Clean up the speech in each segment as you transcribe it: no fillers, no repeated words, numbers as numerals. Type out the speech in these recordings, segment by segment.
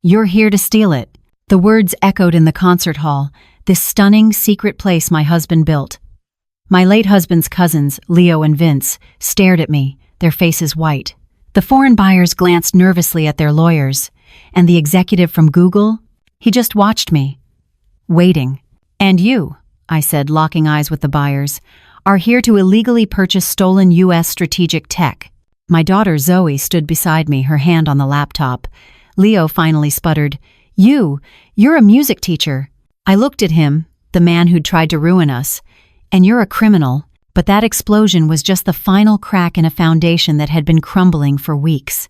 "You're here to steal it." The words echoed in the concert hall, this stunning, secret place my husband built. My late husband's cousins, Leo and Vince, stared at me, their faces white. The foreign buyers glanced nervously at their lawyers, and the executive from Google, he just watched me, waiting. "And you," I said, locking eyes with the buyers, "are here to illegally purchase stolen U.S. strategic tech." My daughter Zoe stood beside me, her hand on the laptop. Leo finally sputtered, You're a music teacher." I looked at him, the man who'd tried to ruin us. "And you're a criminal." But that explosion was just the final crack in a foundation that had been crumbling for weeks.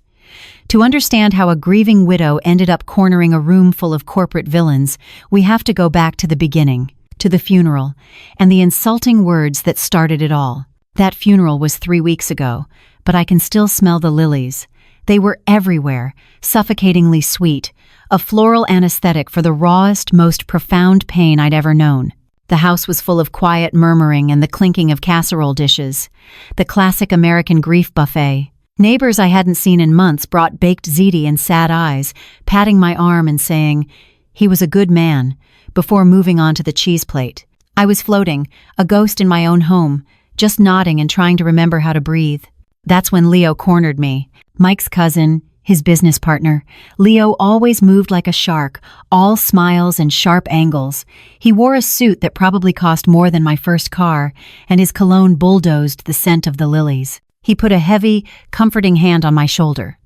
To understand how a grieving widow ended up cornering a room full of corporate villains, we have to go back to the beginning, to the funeral, and the insulting words that started it all. That funeral was 3 weeks ago, but I can still smell the lilies. They were everywhere, suffocatingly sweet, a floral anesthetic for the rawest, most profound pain I'd ever known. The house was full of quiet murmuring and the clinking of casserole dishes, the classic American grief buffet. Neighbors I hadn't seen in months brought baked ziti and sad eyes, patting my arm and saying, "He was a good man," before moving on to the cheese plate. I was floating, a ghost in my own home, just nodding and trying to remember how to breathe. That's when Leo cornered me. Mike's cousin, his business partner. Leo always moved like a shark, all smiles and sharp angles. He wore a suit that probably cost more than my first car, and his cologne bulldozed the scent of the lilies. He put a heavy, comforting hand on my shoulder.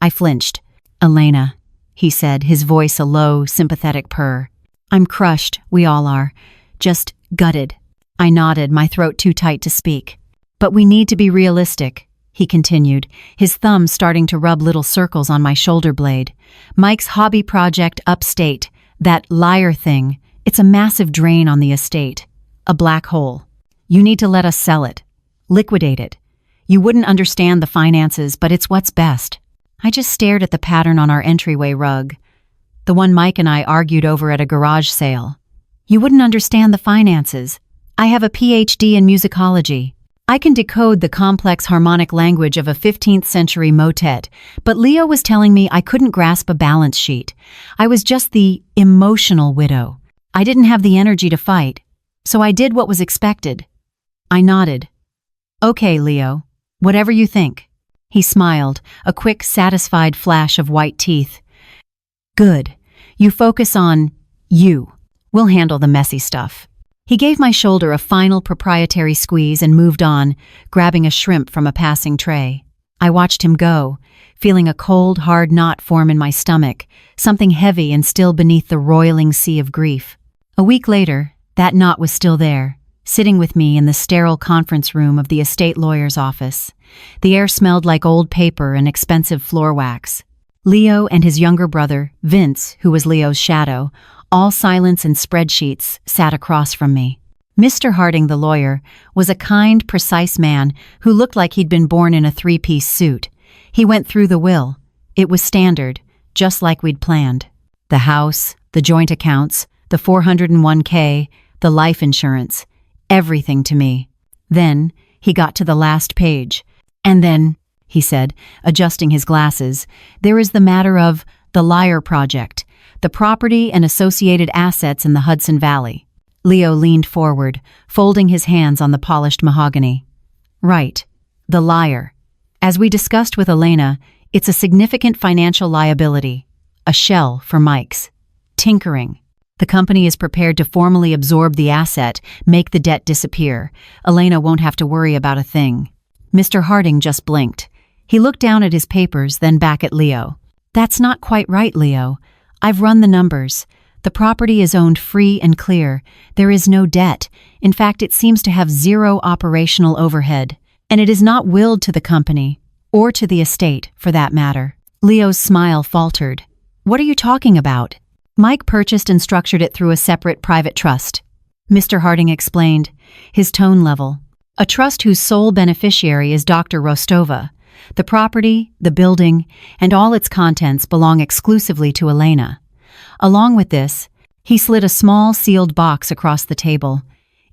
I flinched. "Elena," he said, his voice a low, sympathetic purr. "I'm crushed, we all are. Just gutted." I nodded, my throat too tight to speak. "But we need to be realistic," he continued, his thumb starting to rub little circles on my shoulder blade. "Mike's hobby project upstate, that liar thing, it's a massive drain on the estate. A black hole. You need to let us sell it. Liquidate it. You wouldn't understand the finances, but it's what's best." I just stared at the pattern on our entryway rug, the one Mike and I argued over at a garage sale. "You wouldn't understand the finances. I have a PhD in musicology. I can decode the complex harmonic language of a 15th century motet, but Leo was telling me I couldn't grasp a balance sheet. I was just the emotional widow. I didn't have the energy to fight, so I did what was expected." I nodded. "Okay, Leo, whatever you think." He smiled, a quick, satisfied flash of white teeth. "Good. You focus on you. We'll handle the messy stuff." He gave my shoulder a final proprietary squeeze and moved on, grabbing a shrimp from a passing tray. I watched him go, feeling a cold, hard knot form in my stomach, something heavy and still beneath the roiling sea of grief. A week later, that knot was still there, sitting with me in the sterile conference room of the estate lawyer's office. The air smelled like old paper and expensive floor wax. Leo and his younger brother, Vince, who was Leo's shadow, all silence and spreadsheets, sat across from me. Mr. Harding, the lawyer, was a kind, precise man who looked like he'd been born in a 3-piece suit. He went through the will. It was standard, just like we'd planned. The house, the joint accounts, the 401k, the life insurance, everything to me. Then he got to the last page. "And then," he said, adjusting his glasses, "there is the matter of the Liar Project, the property and associated assets in the Hudson Valley." Leo leaned forward, folding his hands on the polished mahogany. "Right, the Liar. As we discussed with Elena, it's a significant financial liability, a shell for Mike's. Tinkering. The company is prepared to formally absorb the asset, make the debt disappear. Elena won't have to worry about a thing." Mr. Harding just blinked. He looked down at his papers, then back at Leo. "That's not quite right, Leo. I've run the numbers. The property is owned free and clear. There is no debt. In fact, it seems to have zero operational overhead. And it is not willed to the company, or to the estate, for that matter." Leo's smile faltered. "What are you talking about?" "Mike purchased and structured it through a separate private trust," Mr. Harding explained, his tone level. "A trust whose sole beneficiary is Dr. Rostova. The property, the building, and all its contents belong exclusively to Elena. Along with this, he slid a small sealed box across the table.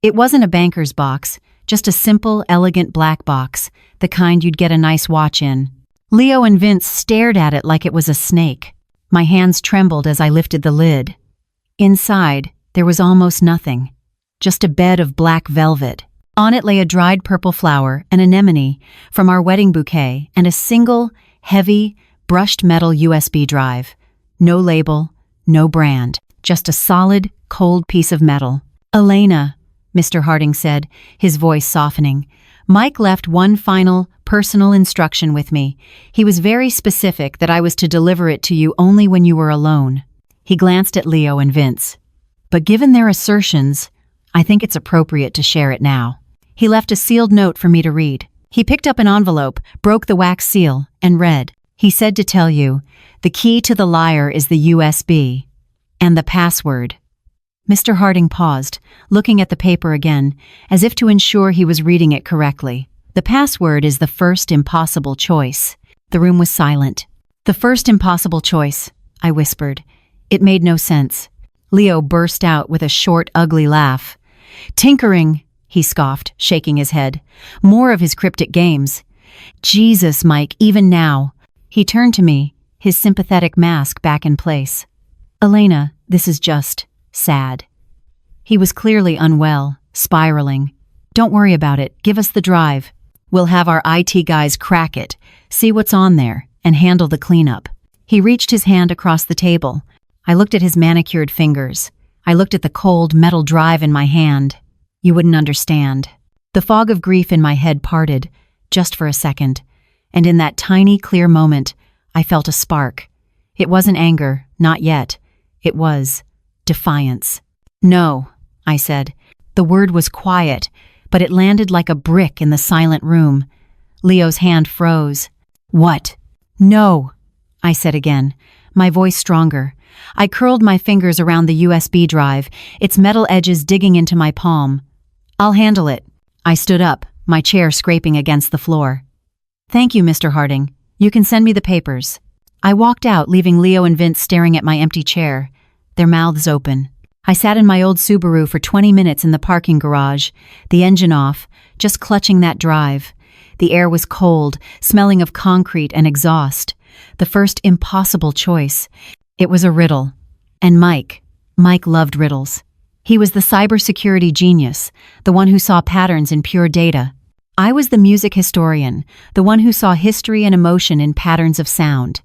It wasn't a banker's box, just a simple, elegant black box, the kind you'd get a nice watch in. Leo and Vince stared at it like it was a snake. My hands trembled as I lifted the lid. Inside, there was almost nothing. Just a bed of black velvet. On it lay a dried purple flower, an anemone from our wedding bouquet, and a single, heavy, brushed metal USB drive. No label, no brand, just a solid, cold piece of metal. "Elena," Mr. Harding said, his voice softening. "Mike left one final, personal instruction with me. He was very specific that I was to deliver it to you only when you were alone." He glanced at Leo and Vince. "But given their assertions, I think it's appropriate to share it now." He left a sealed note for me to read. He picked up an envelope, broke the wax seal, and read. "He said to tell you, the key to the liar is the USB. And the password." Mr. Harding paused, looking at the paper again, as if to ensure he was reading it correctly. "The password is the first impossible choice." The room was silent. "The first impossible choice," I whispered. It made no sense. Leo burst out with a short, ugly laugh. "Tinkering," he scoffed, shaking his head. "More of his cryptic games." "Jesus, Mike, even now." He turned to me, his sympathetic mask back in place. "Elena, this is just sad." He was clearly unwell, spiraling. "Don't worry about it. Give us the drive. We'll have our IT guys crack it, see what's on there, and handle the cleanup." He reached his hand across the table. I looked at his manicured fingers. I looked at the cold metal drive in my hand. You wouldn't understand. The fog of grief in my head parted, just for a second, and in that tiny, clear moment, I felt a spark. It wasn't anger, not yet. It was defiance. "No," I said. The word was quiet, but it landed like a brick in the silent room. Leo's hand froze. "What?" "No," I said again, my voice stronger. I curled my fingers around the USB drive, its metal edges digging into my palm. "I'll handle it." I stood up, my chair scraping against the floor. "Thank you, Mr. Harding. You can send me the papers." I walked out, leaving Leo and Vince staring at my empty chair, their mouths open. I sat in my old Subaru for 20 minutes in the parking garage, the engine off, just clutching that drive. The air was cold, smelling of concrete and exhaust. The first impossible choice. It was a riddle. And Mike loved riddles. He was the cybersecurity genius, the one who saw patterns in pure data. I was the music historian, the one who saw history and emotion in patterns of sound.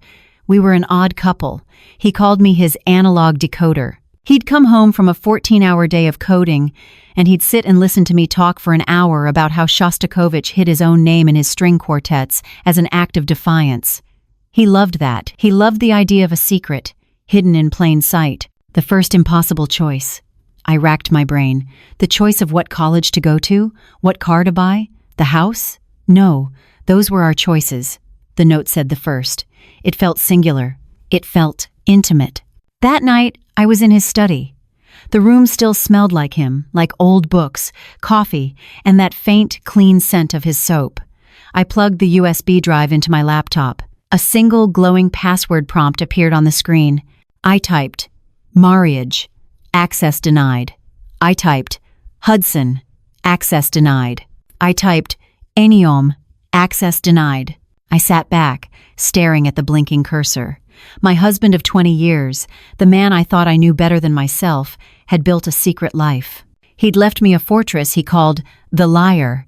We were an odd couple. He called me his analog decoder. He'd come home from a 14-hour day of coding, and he'd sit and listen to me talk for an hour about how Shostakovich hid his own name in his string quartets as an act of defiance. He loved that. He loved the idea of a secret, hidden in plain sight. The first impossible choice. I racked my brain. The choice of what college to go to, what car to buy, the house? No, those were our choices. The note said the first. It felt singular. It felt intimate. That night, I was in his study. The room still smelled like him, like old books, coffee, and that faint, clean scent of his soap. I plugged the USB drive into my laptop. A single glowing password prompt appeared on the screen. I typed, "Marriage, access denied." I typed, "Hudson, access denied." I typed, "Eniom, access denied." I sat back, staring at the blinking cursor. My husband of 20 years, the man I thought I knew better than myself, had built a secret life. He'd left me a fortress he called the liar,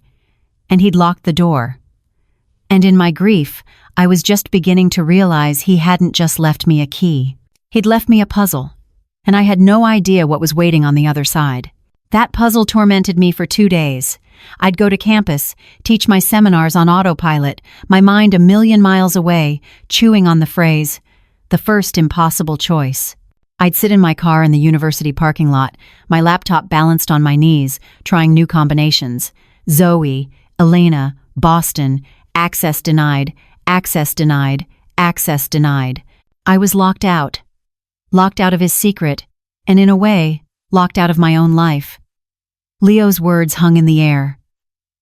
and he'd locked the door. And in my grief, I was just beginning to realize he hadn't just left me a key. He'd left me a puzzle, and I had no idea what was waiting on the other side. That puzzle tormented me for 2 days. I'd go to campus, teach my seminars on autopilot, my mind a million miles away, chewing on the phrase, "the first impossible choice." I'd sit in my car in the university parking lot, my laptop balanced on my knees, trying new combinations. Zoe, Elena, Boston, access denied, access denied, access denied. I was locked out of his secret, and in a way, locked out of my own life. Leo's words hung in the air.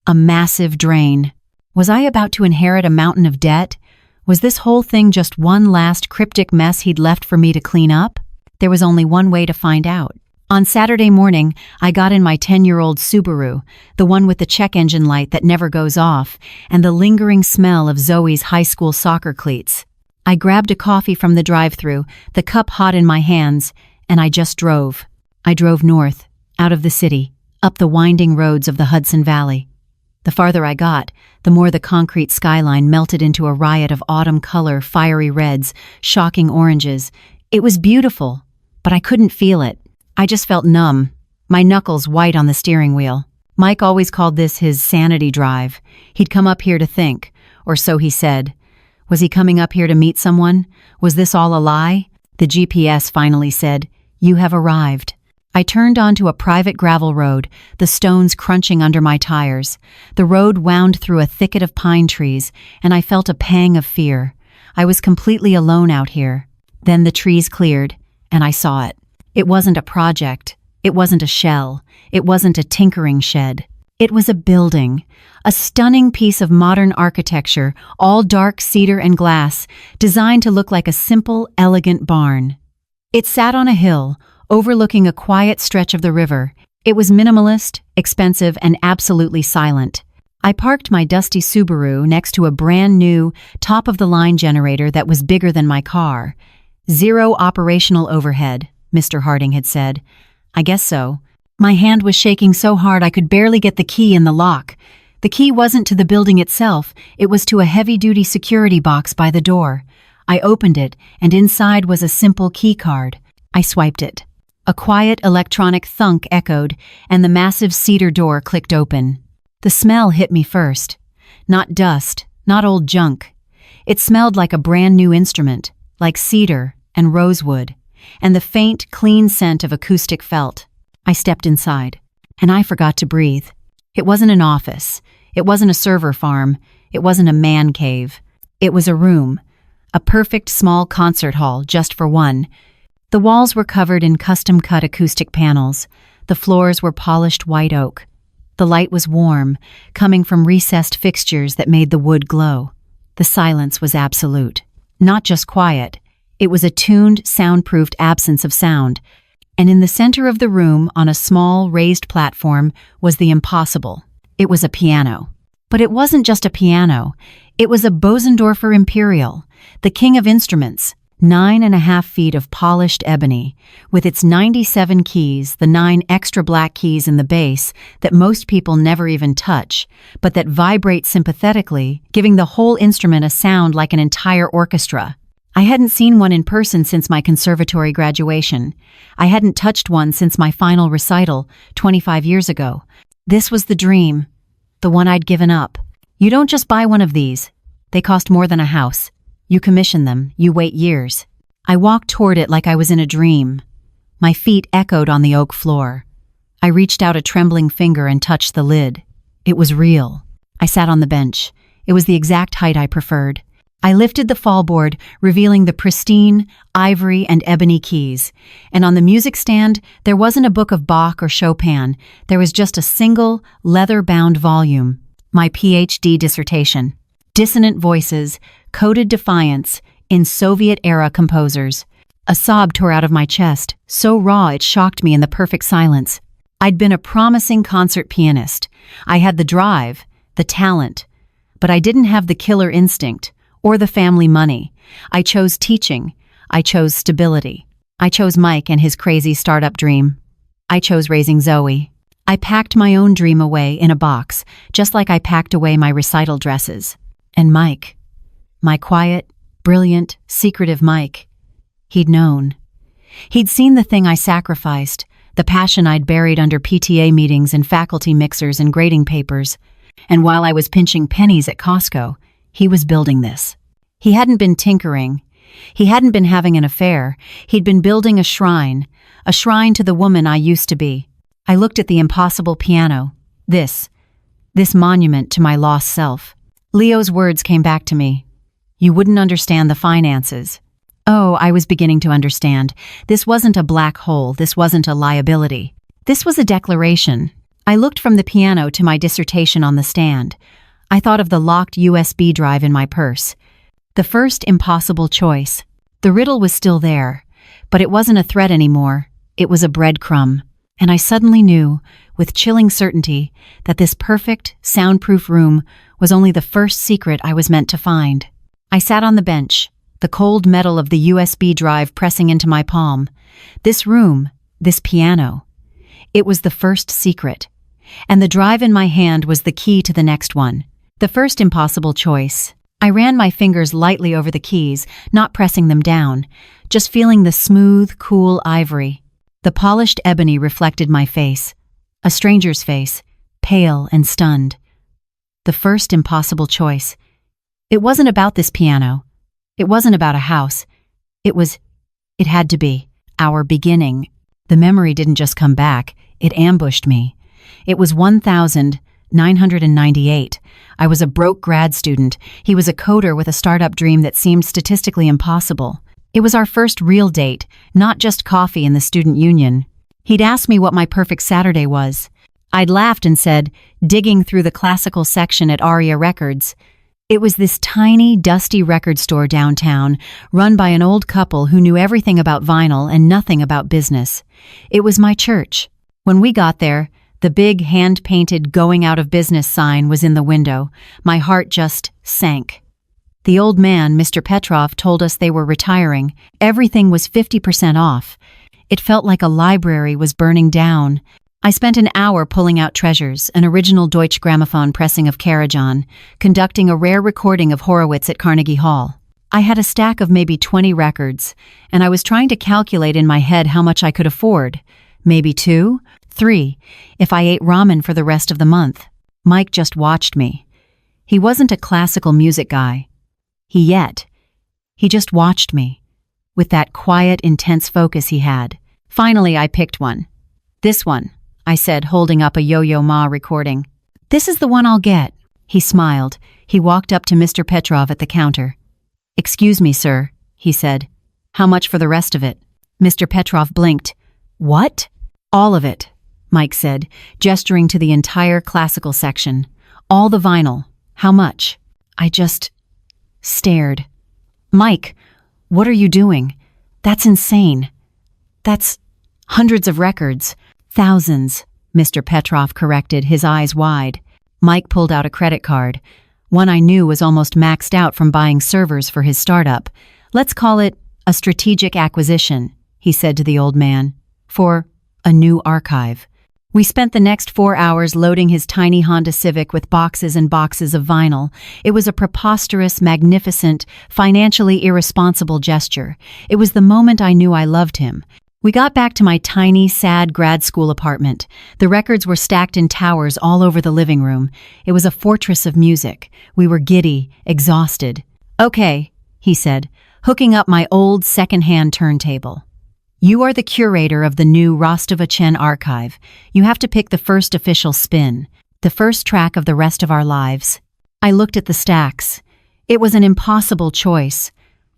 A massive drain. Was I about to inherit a mountain of debt? Was this whole thing just one last cryptic mess he'd left for me to clean up? There was only one way to find out. On Saturday morning, I got in my 10-year-old Subaru, the one with the check engine light that never goes off, and the lingering smell of Zoe's high school soccer cleats. I grabbed a coffee from the drive-thru, the cup hot in my hands, and I just drove. I drove north, out of the city, up the winding roads of the Hudson Valley. The farther I got, the more the concrete skyline melted into a riot of autumn color, fiery reds, shocking oranges. It was beautiful, but I couldn't feel it. I just felt numb, my knuckles white on the steering wheel. Mike always called this his sanity drive. He'd come up here to think, or so he said. Was he coming up here to meet someone? Was this all a lie? The GPS finally said, "You have arrived." I turned onto a private gravel road, the stones crunching under my tires. The road wound through a thicket of pine trees, and I felt a pang of fear. I was completely alone out here. Then the trees cleared, and I saw it. It wasn't a project. It wasn't a shell. It wasn't a tinkering shed. It was a building, a stunning piece of modern architecture, all dark cedar and glass, designed to look like a simple, elegant barn. It sat on a hill, overlooking a quiet stretch of the river. It was minimalist, expensive, and absolutely silent. I parked my dusty Subaru next to a brand new, top-of-the-line generator that was bigger than my car. "Zero operational overhead," Mr. Harding had said. I guess so. My hand was shaking so hard I could barely get the key in the lock. The key wasn't to the building itself, it was to a heavy-duty security box by the door. I opened it, and inside was a simple key card. I swiped it. A quiet electronic thunk echoed, and the massive cedar door clicked open. The smell hit me first. Not dust, not old junk. It smelled like a brand new instrument, like cedar and rosewood, and the faint, clean scent of acoustic felt. I stepped inside, and I forgot to breathe. It wasn't an office. It wasn't a server farm. It wasn't a man cave. It was a room, a perfect small concert hall just for one. The walls were covered in custom-cut acoustic panels. The floors were polished white oak. The light was warm, coming from recessed fixtures that made the wood glow. The silence was absolute. Not just quiet. It was a tuned, soundproofed absence of sound. And in the center of the room, on a small, raised platform, was the impossible. It was a piano. But it wasn't just a piano. It was a Bosendorfer Imperial, the king of instruments. 9.5 feet of polished ebony, with its 97 keys, the 9 extra black keys in the bass that most people never even touch, but that vibrate sympathetically, giving the whole instrument a sound like an entire orchestra. I hadn't seen one in person since my conservatory graduation. I hadn't touched one since my final recital, 25 years ago. This was the dream, the one I'd given up. You don't just buy one of these. They cost more than a house. You commission them, you wait years. I walked toward it like I was in a dream. My feet echoed on the oak floor. I reached out a trembling finger and touched the lid. It was real. I sat on the bench. It was the exact height I preferred. I lifted the fallboard, revealing the pristine, ivory and ebony keys. And on the music stand, there wasn't a book of Bach or Chopin. There was just a single, leather-bound volume. My PhD dissertation. Dissonant voices, coded defiance, in Soviet-era composers. A sob tore out of my chest, so raw it shocked me in the perfect silence. I'd been a promising concert pianist. I had the drive, the talent. But I didn't have the killer instinct, or the family money. I chose teaching. I chose stability. I chose Mike and his crazy startup dream. I chose raising Zoe. I packed my own dream away in a box, just like I packed away my recital dresses. And Mike, my quiet, brilliant, secretive Mike, he'd known. He'd seen the thing I sacrificed, the passion I'd buried under PTA meetings and faculty mixers and grading papers. And while I was pinching pennies at Costco, he was building this. He hadn't been tinkering. He hadn't been having an affair. He'd been building a shrine to the woman I used to be. I looked at the impossible piano. This monument to my lost self. Leo's words came back to me. You wouldn't understand the finances. Oh, I was beginning to understand. This wasn't a black hole. This wasn't a liability. This was a declaration. I looked from the piano to my dissertation on the stand. I thought of the locked USB drive in my purse. The first impossible choice. The riddle was still there, but it wasn't a threat anymore. It was a breadcrumb. And I suddenly knew, with chilling certainty, that this perfect, soundproof room was only the first secret I was meant to find. I sat on the bench, the cold metal of the USB drive pressing into my palm. This room, this piano. It was the first secret. And the drive in my hand was the key to the next one. The first impossible choice. I ran my fingers lightly over the keys, not pressing them down, just feeling the smooth, cool ivory. The polished ebony reflected my face, a stranger's face, pale and stunned. The first impossible choice. It wasn't about this piano. It wasn't about a house. It had to be our beginning. The memory didn't just come back, it ambushed me. It was 1998. I was a broke grad student. He was a coder with a startup dream that seemed statistically impossible. It was our first real date, not just coffee in the student union. He'd asked me what my perfect Saturday was. I'd laughed and said, digging through the classical section at Aria Records. It was this tiny, dusty record store downtown, run by an old couple who knew everything about vinyl and nothing about business. It was my church. When we got there, the big hand-painted going out of business sign was in the window. My heart just sank. The old man, Mr. Petrov, told us they were retiring. Everything was 50% off. It felt like a library was burning down. I spent an hour pulling out treasures, an original Deutsche Grammophon pressing of Karajan, conducting a rare recording of Horowitz at Carnegie Hall. I had a stack of maybe 20 records, and I was trying to calculate in my head how much I could afford. Maybe 2, 3, if I ate ramen for the rest of the month. Mike just watched me. He wasn't a classical music guy. He just watched me, with that quiet, intense focus he had. Finally, I picked one. This one, I said, holding up a Yo-Yo Ma recording. This is the one I'll get. He smiled. He walked up to Mr. Petrov at the counter. Excuse me, sir, he said. How much for the rest of it? Mr. Petrov blinked. What? All of it, Mike said, gesturing to the entire classical section. All the vinyl. How much? I just stared. Mike, what are you doing? That's insane. That's hundreds of records. Thousands, Mr. Petrov corrected, his eyes wide. Mike pulled out a credit card. One I knew was almost maxed out from buying servers for his startup. Let's call it a strategic acquisition, he said to the old man, for a new archive. We spent the next 4 hours loading his tiny Honda Civic with boxes and boxes of vinyl. It was a preposterous, magnificent, financially irresponsible gesture. It was the moment I knew I loved him. We got back to my tiny, sad grad school apartment. The records were stacked in towers all over the living room. It was a fortress of music. We were giddy, exhausted. Okay, he said, hooking up my old second-hand turntable. You are the curator of the new Rostova-Chen archive. You have to pick the first official spin, the first track of the rest of our lives. I looked at the stacks. It was an impossible choice.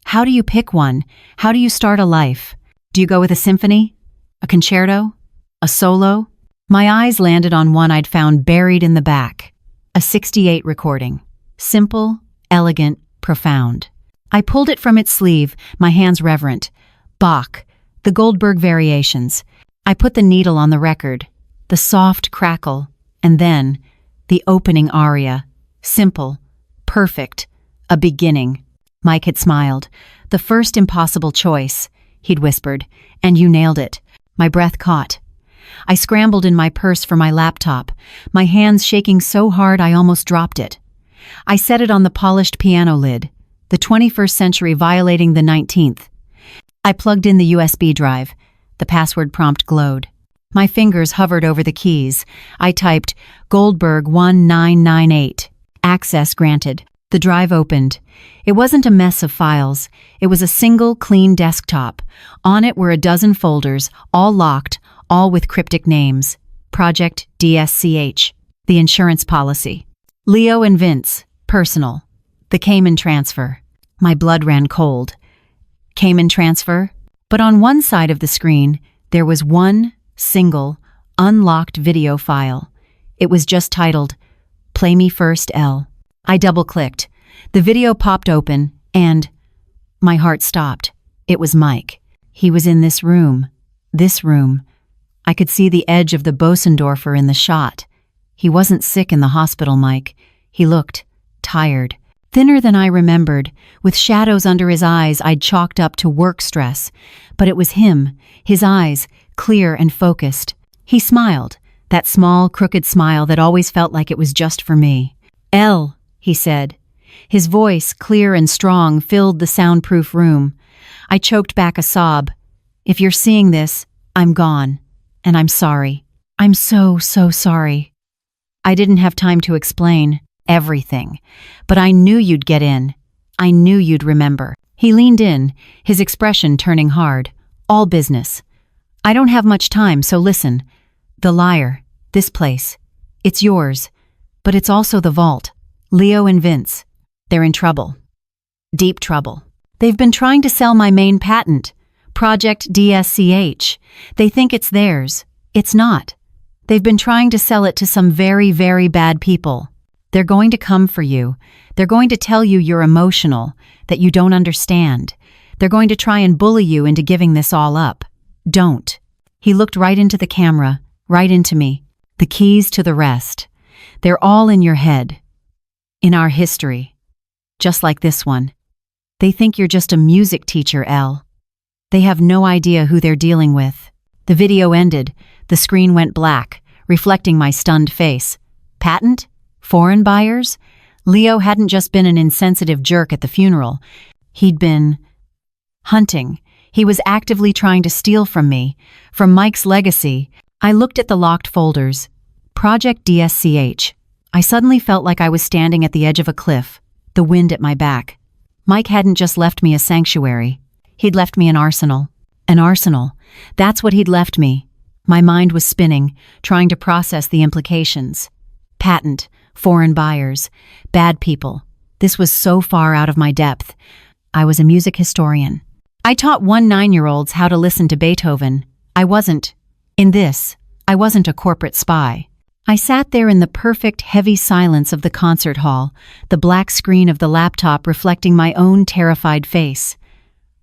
How do you pick one? How do you start a life? Do you go with a symphony? A concerto? A solo? My eyes landed on one I'd found buried in the back. A 68 recording. Simple, elegant, profound. I pulled it from its sleeve, my hands reverent. Bach. The Goldberg Variations. I put the needle on the record, the soft crackle, and then the opening aria. Simple, perfect, a beginning. Mike had smiled. The first impossible choice, he'd whispered, and you nailed it. My breath caught. I scrambled in my purse for my laptop, my hands shaking so hard I almost dropped it. I set it on the polished piano lid, the 21st century violating the 19th. I plugged in the USB drive. The password prompt glowed. My fingers hovered over the keys. I typed Goldberg 1998. Access granted. The drive opened. It wasn't a mess of files. It was a single, clean desktop. On it were a dozen folders, all locked, all with cryptic names. Project DSCH. The insurance policy. Leo and Vince. Personal. The Cayman transfer. My blood ran cold. Cayman transfer, but on one side of the screen, there was one single, unlocked video file. It was just titled, Play Me First, L. I double-clicked. The video popped open, and my heart stopped. It was Mike. He was in this room. This room. I could see the edge of the Bosendorfer in the shot. He wasn't sick in the hospital, Mike. He looked tired. Thinner than I remembered, with shadows under his eyes I'd chalked up to work stress. But it was him, his eyes, clear and focused. He smiled, that small, crooked smile that always felt like it was just for me. "Elle," he said. His voice, clear and strong, filled the soundproof room. I choked back a sob. "If you're seeing this, I'm gone. And I'm sorry. I'm so sorry." I didn't have time to explain everything, but I knew you'd get in. I knew you'd remember. He leaned in, his expression turning hard. "All business. I don't have much time, so listen. The liar, this place. It's yours, but it's also the vault. Leo and Vince. They're in trouble. Deep trouble. They've been trying to sell my main patent, Project DSCH. They think it's theirs. It's not. They've been trying to sell it to some very, very bad people. They're going to come for you. They're going to tell you you're emotional, that you don't understand. They're going to try and bully you into giving this all up. Don't." He looked right into the camera, right into me. "The keys to the rest. They're all in your head. In our history. Just like this one. They think you're just a music teacher, Elle. They have no idea who they're dealing with." The video ended. The screen went black, reflecting my stunned face. Patent? Foreign buyers? Leo hadn't just been an insensitive jerk at the funeral. He'd been hunting. He was actively trying to steal from me, from Mike's legacy. I looked at the locked folders. Project DSCH. I suddenly felt like I was standing at the edge of a cliff, the wind at my back. Mike hadn't just left me a sanctuary. He'd left me an arsenal. An arsenal. That's what he'd left me. My mind was spinning, trying to process the implications. Patent, foreign buyers, bad people. This was so far out of my depth. I was a music historian. I taught 9-year-olds how to listen to Beethoven. I wasn't a corporate spy. I sat there in the perfect, heavy silence of the concert hall, the black screen of the laptop reflecting my own terrified face.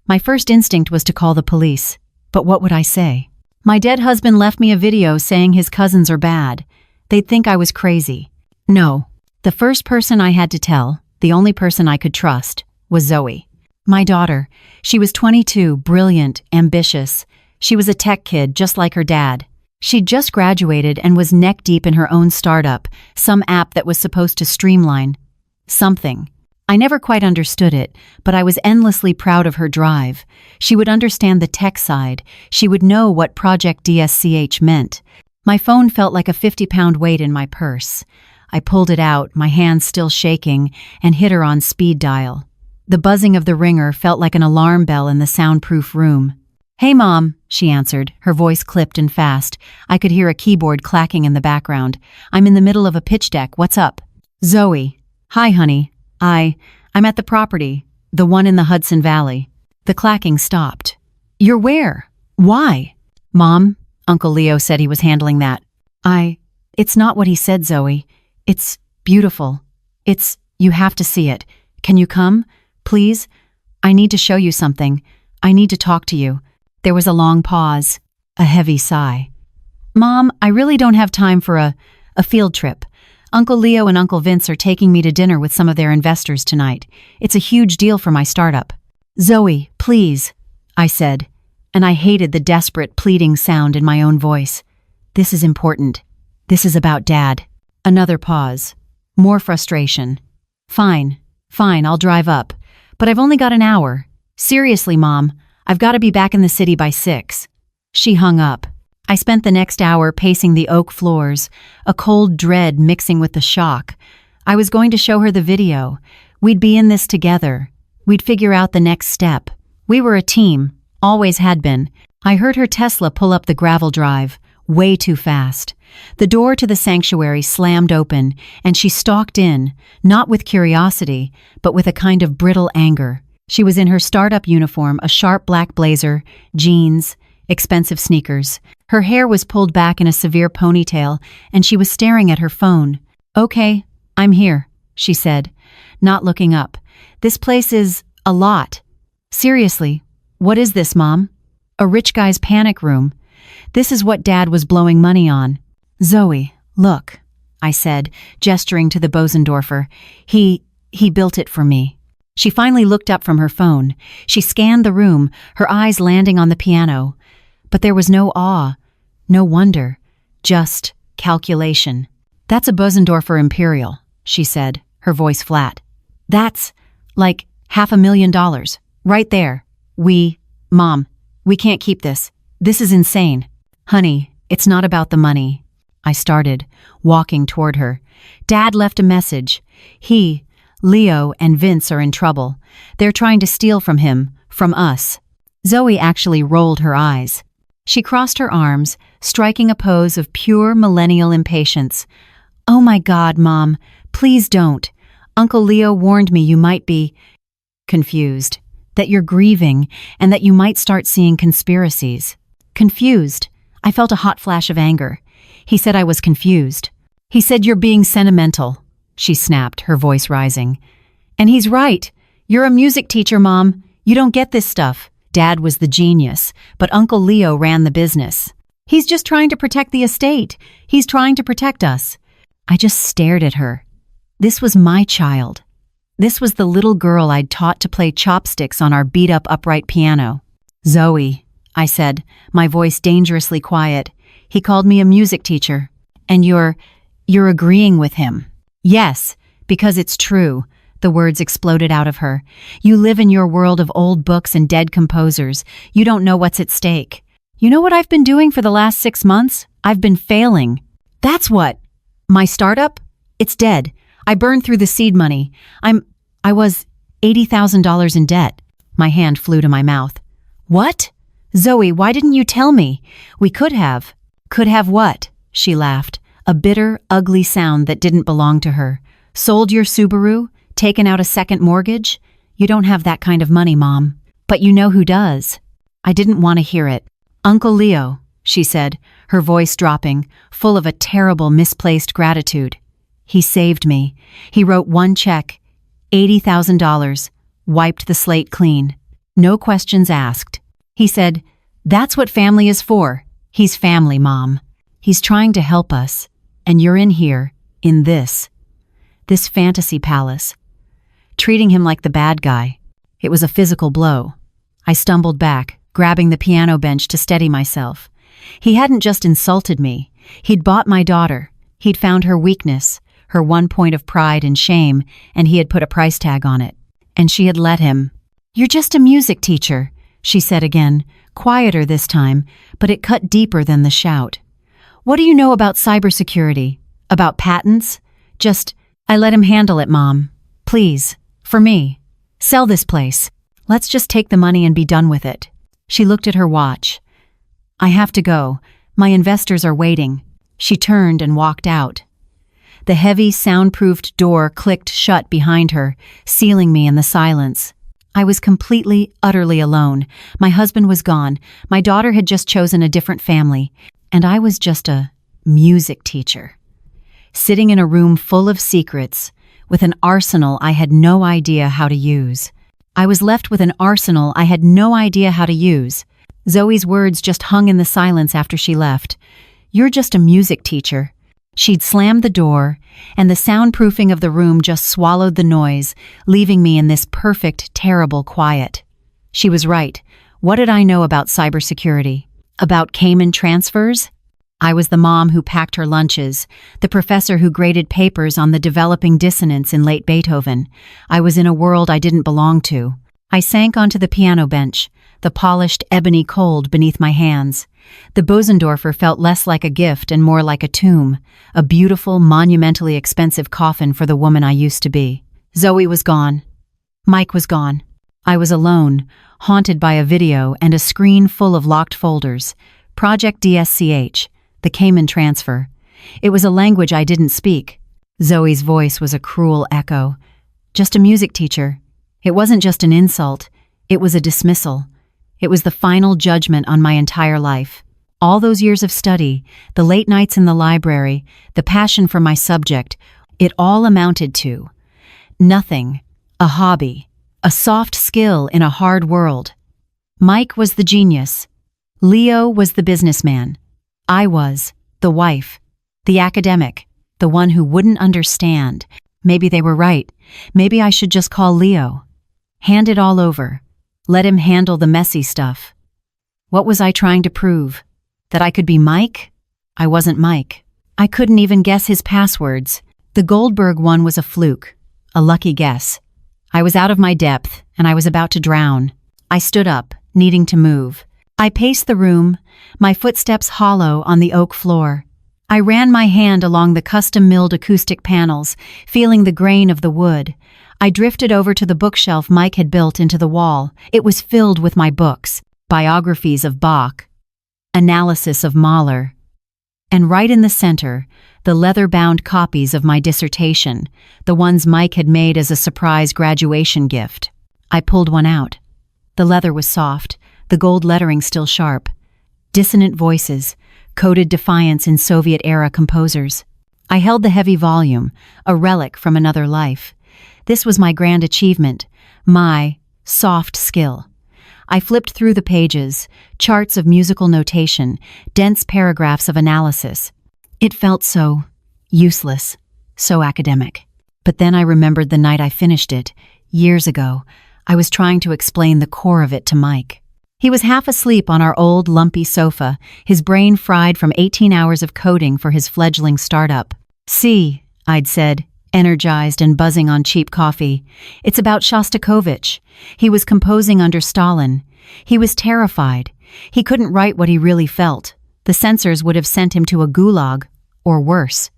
My first instinct was to call the police. But what would I say? My dead husband left me a video saying his cousins are bad. They'd think I was crazy. No. The first person I had to tell, the only person I could trust, was Zoe. My daughter. She was 22, brilliant, ambitious. She was a tech kid, just like her dad. She'd just graduated and was neck-deep in her own startup, some app that was supposed to streamline something. I never quite understood it, but I was endlessly proud of her drive. She would understand the tech side. She would know what Project DSCH meant. My phone felt like a 50-pound weight in my purse. I pulled it out, my hands still shaking, and hit her on speed dial. The buzzing of the ringer felt like an alarm bell in the soundproof room. "Hey, Mom," she answered, her voice clipped and fast. I could hear a keyboard clacking in the background. "I'm in the middle of a pitch deck. What's up?" "Zoe." "Hi, honey. I'm at the property, the one in the Hudson Valley." The clacking stopped. "You're where? Why?" "Mom," Uncle Leo said he was handling that. It's not what he said, Zoe. It's beautiful. You have to see it. Can you come? Please? I need to show you something. I need to talk to you." There was a long pause, a heavy sigh. "Mom, I really don't have time for a field trip. Uncle Leo and Uncle Vince are taking me to dinner with some of their investors tonight. It's a huge deal for my startup." "Zoe, please," I said, and I hated the desperate, pleading sound in my own voice. "This is important. This is about Dad." Another pause. More frustration. Fine, I'll drive up. But I've only got an hour. Seriously, Mom, I've got to be back in the city by 6. She hung up. I spent the next hour pacing the oak floors, a cold dread mixing with the shock. I was going to show her the video. We'd be in this together. We'd figure out the next step. We were a team, always had been. I heard her Tesla pull up the gravel drive, way too fast. The door to the sanctuary slammed open, and she stalked in, not with curiosity, but with a kind of brittle anger. She was in her startup uniform, a sharp black blazer, jeans, expensive sneakers. Her hair was pulled back in a severe ponytail, and she was staring at her phone. "Okay, I'm here," she said, not looking up. "This place is a lot. Seriously, what is this, Mom?" "A rich guy's panic room. This is what Dad was blowing money on." "Zoe, look," I said, gesturing to the Bosendorfer. He built it for me. She finally looked up from her phone. She scanned the room, her eyes landing on the piano. But there was no awe, no wonder, just calculation. That's a Bösendorfer Imperial, she said, her voice flat. That's like $500,000, right there. Mom, we can't keep this. This is insane. Honey, it's not about the money. I started, walking toward her. Dad left a message. Leo and Vince are in trouble. They're trying to steal from him, from us. Zoe actually rolled her eyes. She crossed her arms, striking a pose of pure millennial impatience. Oh my God, Mom, please don't. Uncle Leo warned me you might be confused, that you're grieving, and that you might start seeing conspiracies. Confused. I felt a hot flash of anger. He said I was confused. He said you're being sentimental, she snapped, her voice rising. And he's right. You're a music teacher, Mom. You don't get this stuff. Dad was the genius, but Uncle Leo ran the business. He's just trying to protect the estate. He's trying to protect us. I just stared at her. This was my child. This was the little girl I'd taught to play chopsticks on our beat-up upright piano. Zoe, I said, my voice dangerously quiet. He called me a music teacher. And you're agreeing with him. Yes, because it's true. The words exploded out of her. You live in your world of old books and dead composers. You don't know what's at stake. You know what I've been doing for the last 6 months? I've been failing. That's what. My startup? It's dead. I burned through the seed money. I was $80,000 in debt. My hand flew to my mouth. What? Zoe, why didn't you tell me? We could have. Could have what? She laughed, a bitter, ugly sound that didn't belong to her. Sold your Subaru? Taken out a second mortgage? You don't have that kind of money, Mom. But you know who does. I didn't want to hear it. Uncle Leo, she said, her voice dropping, full of a terrible, misplaced gratitude. He saved me. He wrote one check, $80,000, wiped the slate clean. No questions asked. He said, that's what family is for. He's family, Mom. He's trying to help us. And you're in here, in this fantasy palace. Treating him like the bad guy. It was a physical blow. I stumbled back, grabbing the piano bench to steady myself. He hadn't just insulted me. He'd bought my daughter. He'd found her weakness, her one point of pride and shame, and he had put a price tag on it. And she had let him. You're just a music teacher, she said again, quieter this time, but it cut deeper than the shout. What do you know about cybersecurity? About patents? I let him handle it, Mom. Please. For me. Sell this place. Let's just take the money and be done with it. She looked at her watch. I have to go. My investors are waiting. She turned and walked out. The heavy, soundproofed door clicked shut behind her, sealing me in the silence. I was completely, utterly alone. My husband was gone. My daughter had just chosen a different family. And I was just a music teacher. Sitting in a room full of secrets, with an arsenal I had no idea how to use. I was left with an arsenal I had no idea how to use. Zoe's words just hung in the silence after she left. You're just a music teacher. She'd slammed the door, and the soundproofing of the room just swallowed the noise, leaving me in this perfect, terrible quiet. She was right. What did I know about cybersecurity? About Cayman transfers? I was the mom who packed her lunches, the professor who graded papers on the developing dissonance in late Beethoven. I was in a world I didn't belong to. I sank onto the piano bench, the polished ebony cold beneath my hands. The Bösendorfer felt less like a gift and more like a tomb, a beautiful, monumentally expensive coffin for the woman I used to be. Zoe was gone. Mike was gone. I was alone, haunted by a video and a screen full of locked folders. Project DSCH. The Cayman transfer. It was a language I didn't speak. Zoe's voice was a cruel echo. Just a music teacher. It wasn't just an insult. It was a dismissal. It was the final judgment on my entire life. All those years of study, the late nights in the library, the passion for my subject, it all amounted to nothing. A hobby. A soft skill in a hard world. Mike was the genius. Leo was the businessman. I was the wife, the academic, the one who wouldn't understand. Maybe they were right. Maybe I should just call Leo. Hand it all over. Let him handle the messy stuff. What was I trying to prove? That I could be Mike? I wasn't Mike. I couldn't even guess his passwords. The Goldberg one was a fluke, a lucky guess. I was out of my depth, and I was about to drown. I stood up, needing to move. I paced the room, my footsteps hollow on the oak floor. I ran my hand along the custom-milled acoustic panels, feeling the grain of the wood. I drifted over to the bookshelf Mike had built into the wall. It was filled with my books, biographies of Bach, analysis of Mahler, and right in the center, the leather-bound copies of my dissertation, the ones Mike had made as a surprise graduation gift. I pulled one out. The leather was soft, the gold lettering still sharp. Dissonant voices, coded defiance in Soviet-era composers. I held the heavy volume, a relic from another life. This was my grand achievement, my soft skill. I flipped through the pages, charts of musical notation, dense paragraphs of analysis. It felt so useless, so academic. But then I remembered the night I finished it, years ago. I was trying to explain the core of it to Mike. He was half asleep on our old, lumpy sofa, his brain fried from 18 hours of coding for his fledgling startup. "See," I'd said, energized and buzzing on cheap coffee. "It's about Shostakovich. He was composing under Stalin. He was terrified. He couldn't write what he really felt. The censors would have sent him to a gulag, or worse.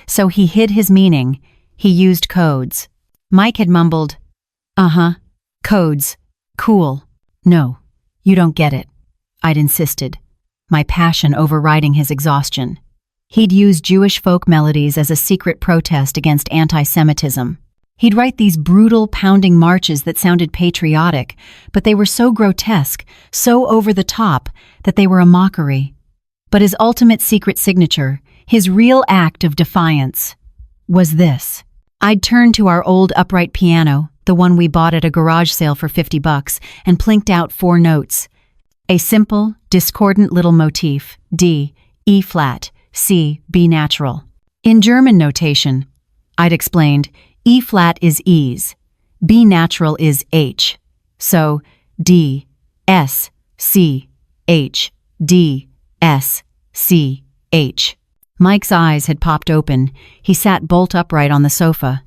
So he hid his meaning. He used codes." Mike had mumbled, "Uh-huh, codes. Cool. No, you don't get it." I'd insisted, my passion overriding his exhaustion. He'd use Jewish folk melodies as a secret protest against anti-Semitism. He'd write these brutal, pounding marches that sounded patriotic, but they were so grotesque, so over the top, that they were a mockery. But his ultimate secret signature, his real act of defiance, was this. I'd turn to our old upright piano, the one we bought at a garage sale for $50, and plinked out 4 notes. A simple, discordant little motif, D, E flat, C, B natural. In German notation, I'd explained, E flat is E's, B natural is H. So, D, S, C, H, D, S, C, H. Mike's eyes had popped open. He sat bolt upright on the sofa.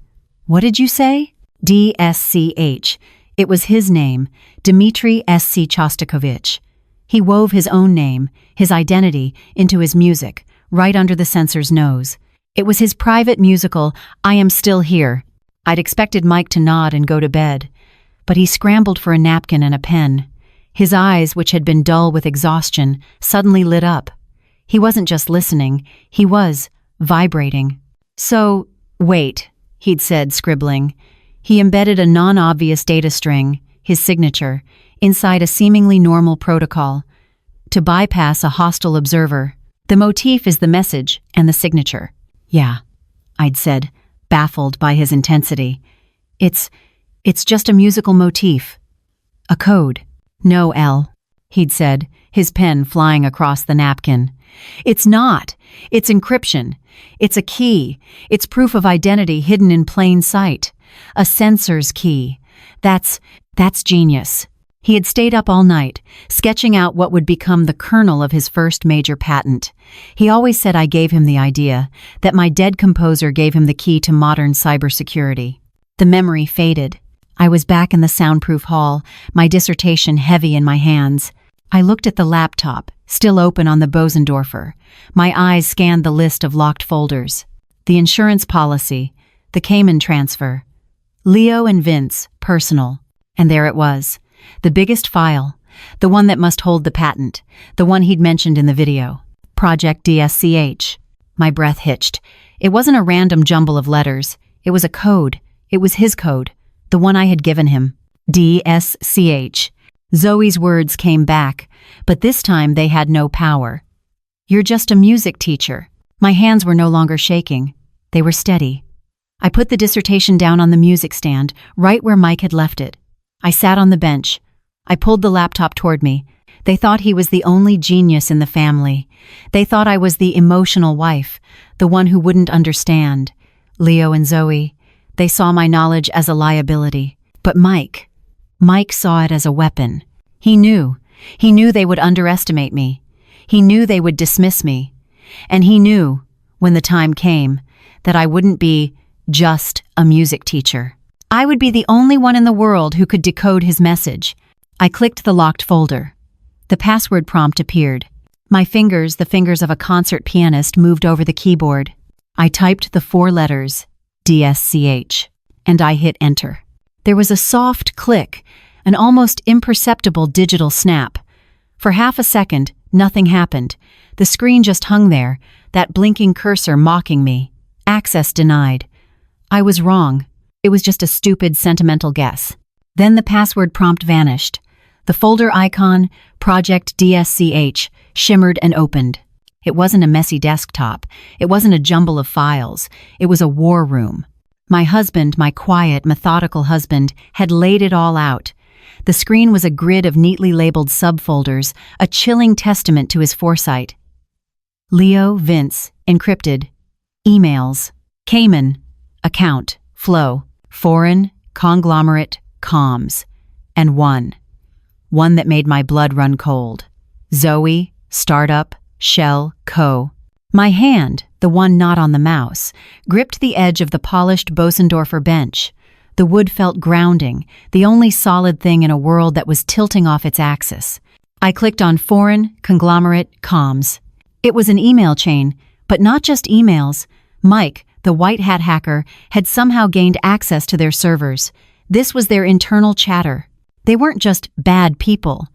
"What did you say?" D-S-C-H. It was his name, Dmitri S.C. Shostakovich. He wove his own name, his identity, into his music, right under the censor's nose. It was his private musical, "I Am Still Here." I'd expected Mike to nod and go to bed, but he scrambled for a napkin and a pen. His eyes, which had been dull with exhaustion, suddenly lit up. He wasn't just listening, he was vibrating. "So, wait," he'd said, scribbling. He embedded a non-obvious data string, his signature, inside a seemingly normal protocol, to bypass a hostile observer. "The motif is the message and the signature." "Yeah," I'd said, baffled by his intensity. It's just a musical motif. A code." "No, El," he'd said, his pen flying across the napkin. "It's not. It's encryption. It's a key. It's proof of identity hidden in plain sight. A censor's key. That's genius." He had stayed up all night, sketching out what would become the kernel of his first major patent. He always said I gave him the idea, that my dead composer gave him the key to modern cybersecurity. The memory faded. I was back in the soundproof hall, my dissertation heavy in my hands. I looked at the laptop, still open on the Bosendorfer. My eyes scanned the list of locked folders. The insurance policy, the Cayman transfer, Leo and Vince, personal. And there it was. The biggest file, the one that must hold the patent, the one he'd mentioned in the video. Project DSCH. My breath hitched. It wasn't a random jumble of letters. It was a code. It was his code, the one I had given him. DSCH. Zoe's words came back, but this time they had no power. "You're just a music teacher." My hands were no longer shaking. They were steady. I put the dissertation down on the music stand, right where Mike had left it. I sat on the bench. I pulled the laptop toward me. They thought he was the only genius in the family. They thought I was the emotional wife, the one who wouldn't understand. Leo and Zoe, They saw my knowledge as a liability. But Mike saw it as a weapon. He knew they would underestimate me. He knew they would dismiss me. And he knew, when the time came, that I wouldn't be just a music teacher. I would be the only one in the world who could decode his message. I clicked the locked folder. The password prompt appeared. My fingers, the fingers of a concert pianist, moved over the keyboard. I typed the 4 letters, DSCH, and I hit enter. There was a soft click, an almost imperceptible digital snap. For half a second, nothing happened. The screen just hung there, that blinking cursor mocking me. Access denied. I was wrong. It was just a stupid, sentimental guess. Then the password prompt vanished. The folder icon, Project DSCH, shimmered and opened. It wasn't a messy desktop. It wasn't a jumble of files. It was a war room. My husband, my quiet, methodical husband, had laid it all out. The screen was a grid of neatly labeled subfolders, a chilling testament to his foresight. Leo, Vince, encrypted. Emails. Cayman. Account. Flow. Foreign. Conglomerate. Comms. And one that made my blood run cold. Zoe. Startup. Shell. Co. My hand, the one not on the mouse, gripped the edge of the polished Bosendorfer bench. The wood felt grounding, the only solid thing in a world that was tilting off its axis. I clicked on Foreign, Conglomerate, Comms. It was an email chain, but not just emails. Mike, the white hat hacker, had somehow gained access to their servers. This was their internal chatter. They weren't just bad people.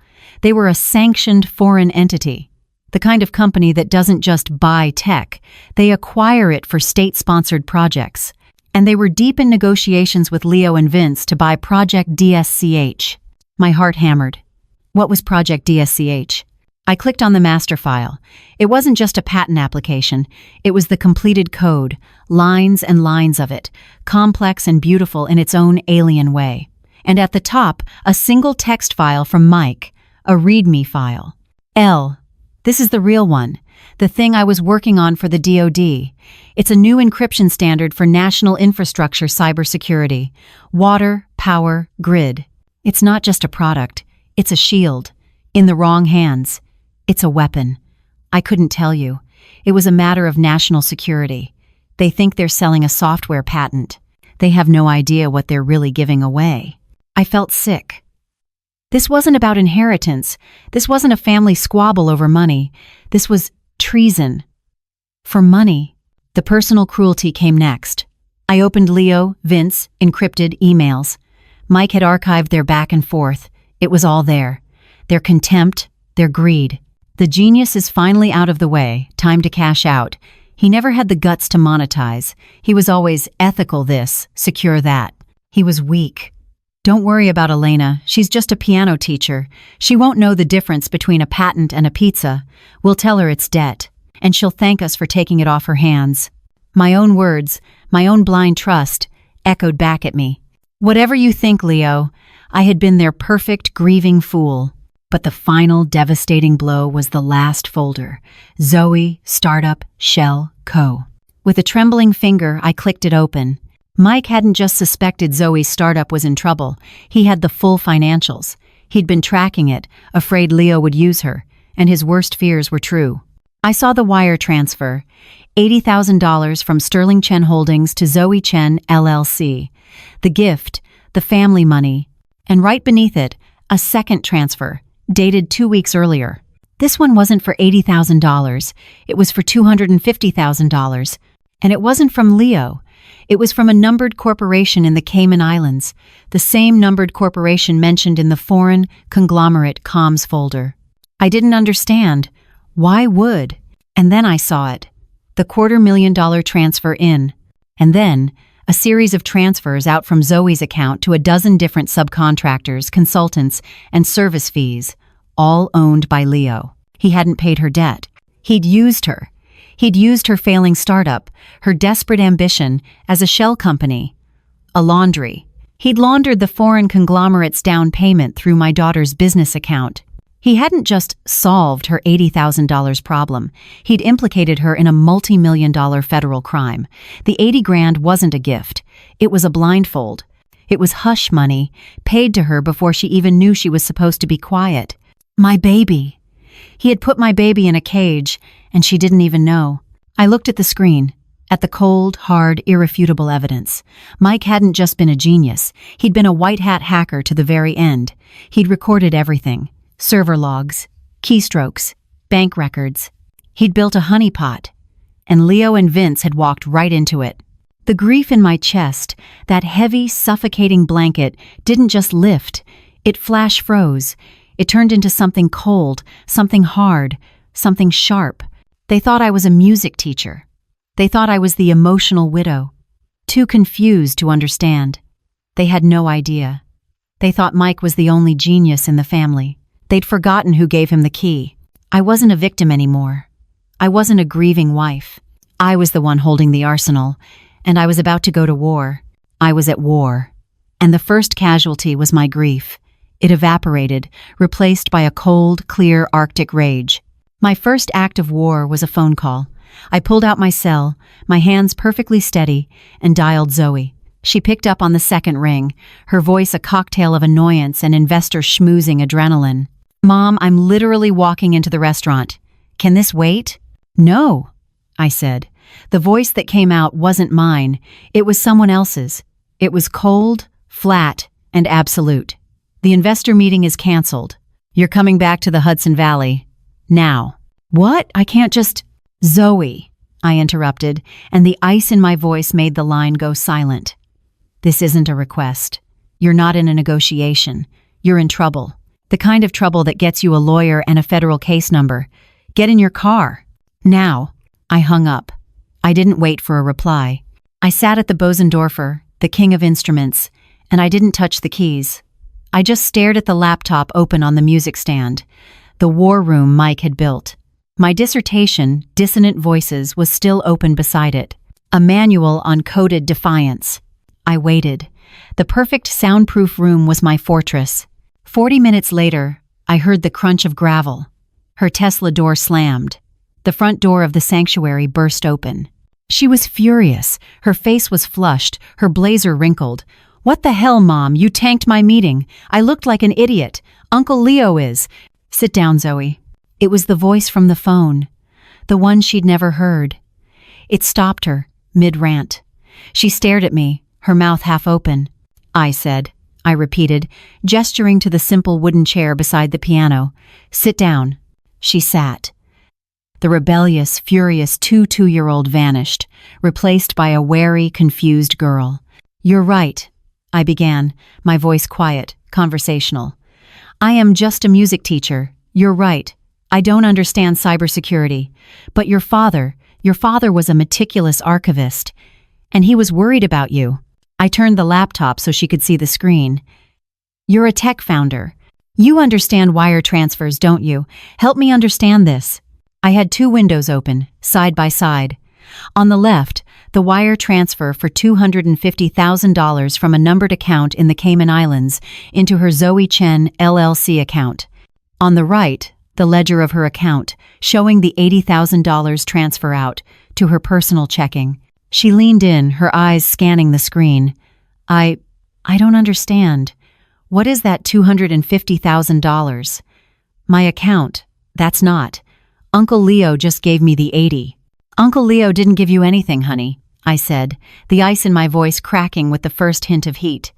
They were a sanctioned foreign entity. The kind of company that doesn't just buy tech, they acquire it for state-sponsored projects. And they were deep in negotiations with Leo and Vince to buy Project DSCH. My heart hammered. What was Project DSCH? I clicked on the master file. It wasn't just a patent application. It was the completed code, lines and lines of it, complex and beautiful in its own alien way. And at the top, a single text file from Mike, a README file. This is the real one, the thing I was working on for the DoD. It's a new encryption standard for national infrastructure cybersecurity. Water, power, grid. It's not just a product. It's a shield. In the wrong hands, it's a weapon. I couldn't tell you. It was a matter of national security. They think they're selling a software patent. They have no idea what they're really giving away. I felt sick. This wasn't about inheritance. This wasn't a family squabble over money. This was treason. For money. The personal cruelty came next. I opened Leo, Vince, encrypted emails. Mike had archived their back and forth. It was all there. Their contempt, their greed. The genius is finally out of the way. Time to cash out. He never had the guts to monetize. He was always ethical this, secure that. He was weak. Don't worry about Elena. She's just a piano teacher. She won't know the difference between a patent and a pizza. We'll tell her it's debt, and she'll thank us for taking it off her hands. My own words, my own blind trust, echoed back at me. Whatever you think, Leo, I had been their perfect grieving fool. But the final devastating blow was the last folder. Zoe, Startup, Shell, Co. With a trembling finger, I clicked it open. Mike hadn't just suspected Zoe's startup was in trouble. He had the full financials. He'd been tracking it, afraid Leo would use her, and his worst fears were true. I saw the wire transfer, $80,000 from Sterling Chen Holdings to Zoe Chen, LLC. The gift, the family money, and right beneath it, a second transfer, dated 2 weeks earlier. This one wasn't for $80,000. It was for $250,000. And it wasn't from Leo. It was from a numbered corporation in the Cayman Islands, the same numbered corporation mentioned in the Foreign Conglomerate Comms folder. I didn't understand. Why would? And then I saw it. The $250,000 transfer in. And then, a series of transfers out from Zoe's account to a dozen different subcontractors, consultants, and service fees, all owned by Leo. He hadn't paid her debt. He'd used her. He'd used her failing startup, her desperate ambition, as a shell company. A laundry. He'd laundered the foreign conglomerate's down payment through my daughter's business account. He hadn't just solved her $80,000 problem. He'd implicated her in a multi-million-dollar federal crime. The $80,000 wasn't a gift. It was a blindfold. It was hush money, paid to her before she even knew she was supposed to be quiet. My baby. He had put my baby in a cage, and she didn't even know. I looked at the screen, at the cold, hard, irrefutable evidence. Mike hadn't just been a genius. He'd been a white-hat hacker to the very end. He'd recorded everything. Server logs, keystrokes, bank records. He'd built a honeypot, and Leo and Vince had walked right into it. The grief in my chest, that heavy, suffocating blanket, didn't just lift. It flash froze. It turned into something cold, something hard, something sharp. They thought I was a music teacher. They thought I was the emotional widow, too confused to understand. They had no idea. They thought Mike was the only genius in the family. They'd forgotten who gave him the key. I wasn't a victim anymore. I wasn't a grieving wife. I was the one holding the arsenal, and I was about to go to war. I was at war. And the first casualty was my grief. It evaporated, replaced by a cold, clear Arctic rage. My first act of war was a phone call. I pulled out my cell, my hands perfectly steady, and dialed Zoe. She picked up on the second ring, her voice a cocktail of annoyance and investor schmoozing adrenaline. "Mom, I'm literally walking into the restaurant. Can this wait?" "No," I said. The voice that came out wasn't mine. It was someone else's. It was cold, flat, and absolute. "The investor meeting is canceled. You're coming back to the Hudson Valley. Now." "What? I can't just—" "Zoe," I interrupted, and the ice in my voice made the line go silent. "This isn't a request. You're not in a negotiation. You're in trouble. The kind of trouble that gets you a lawyer and a federal case number. Get in your car. Now." I hung up. I didn't wait for a reply. I sat at the Bosendorfer, the king of instruments, and I didn't touch the keys. I just stared at the laptop open on the music stand, the war room Mike had built. My dissertation, Dissonant Voices, was still open beside it, a manual on coded defiance. I waited. The perfect soundproof room was my fortress. 40 minutes later, I heard the crunch of gravel. Her Tesla door slammed. The front door of the sanctuary burst open. She was furious. Her face was flushed, her blazer wrinkled. "What the hell, Mom? You tanked my meeting. I looked like an idiot. Uncle Leo is—" "Sit down, Zoe." It was the voice from the phone, the one she'd never heard. It stopped her, mid-rant. She stared at me, her mouth half open. "I said," I repeated, gesturing to the simple wooden chair beside the piano. "Sit down." She sat. The rebellious, furious two-year-old vanished, replaced by a wary, confused girl. "You're right," I began, my voice quiet, conversational. "I am just a music teacher. You're right. I don't understand cybersecurity. But your father was a meticulous archivist, and he was worried about you." I turned the laptop so she could see the screen. "You're a tech founder. You understand wire transfers, don't you? Help me understand this." I had two windows open, side by side. On the left, the wire transfer for $250,000 from a numbered account in the Cayman Islands into her Zoe Chen LLC account. On the right, the ledger of her account, showing the $80,000 transfer out to her personal checking. She leaned in, her eyes scanning the screen. I don't understand. What is that $250,000? My account. That's not. Uncle Leo just gave me the 80. "Uncle Leo didn't give you anything, honey," I said, the ice in my voice cracking with the first hint of heat.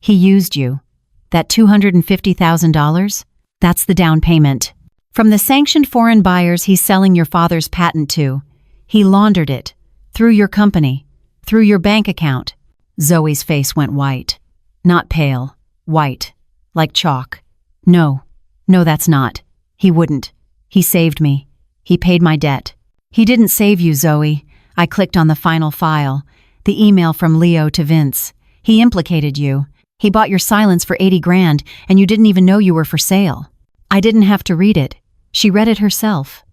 "He used you. That $250,000? That's the down payment. From the sanctioned foreign buyers he's selling your father's patent to. He laundered it. Through your company. Through your bank account." Zoe's face went white. Not pale. White. Like chalk. No, that's not. He wouldn't. He saved me. He paid my debt." "He didn't save you, Zoe." I clicked on the final file, the email from Leo to Vince. "He implicated you. He bought your silence for 80 grand, and you didn't even know you were for sale." I didn't have to read it. She read it herself.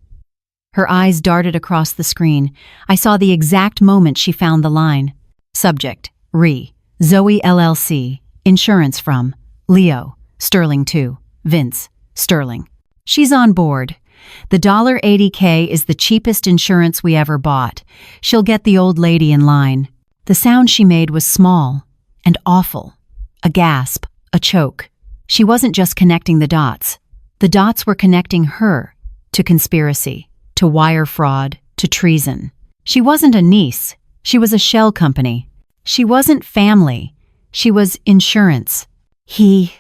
Her eyes darted across the screen. I saw the exact moment she found the line. Subject, Re. Zoe LLC. Insurance from Leo. Sterling 2. Vince. Sterling. She's on board. The $80K is the cheapest insurance we ever bought. She'll get the old lady in line. The sound she made was small and awful. A gasp, a choke. She wasn't just connecting the dots. The dots were connecting her to conspiracy, to wire fraud, to treason. She wasn't a niece. She was a shell company. She wasn't family. She was insurance. He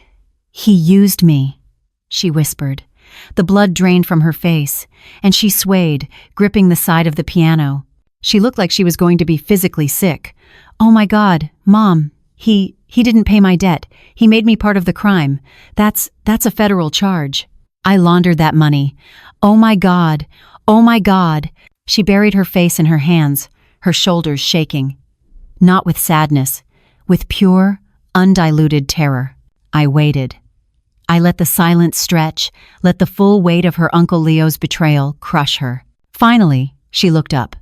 used me, she whispered. The blood drained from her face, and she swayed, gripping the side of the piano. She looked like she was going to be physically sick. "Oh my God, Mom, he didn't pay my debt. He made me part of the crime. That's a federal charge. I laundered that money. Oh my God, oh my God." She buried her face in her hands, her shoulders shaking. Not with sadness, with pure, undiluted terror. I waited. I let the silence stretch, let the full weight of her Uncle Leo's betrayal crush her. Finally, she looked up.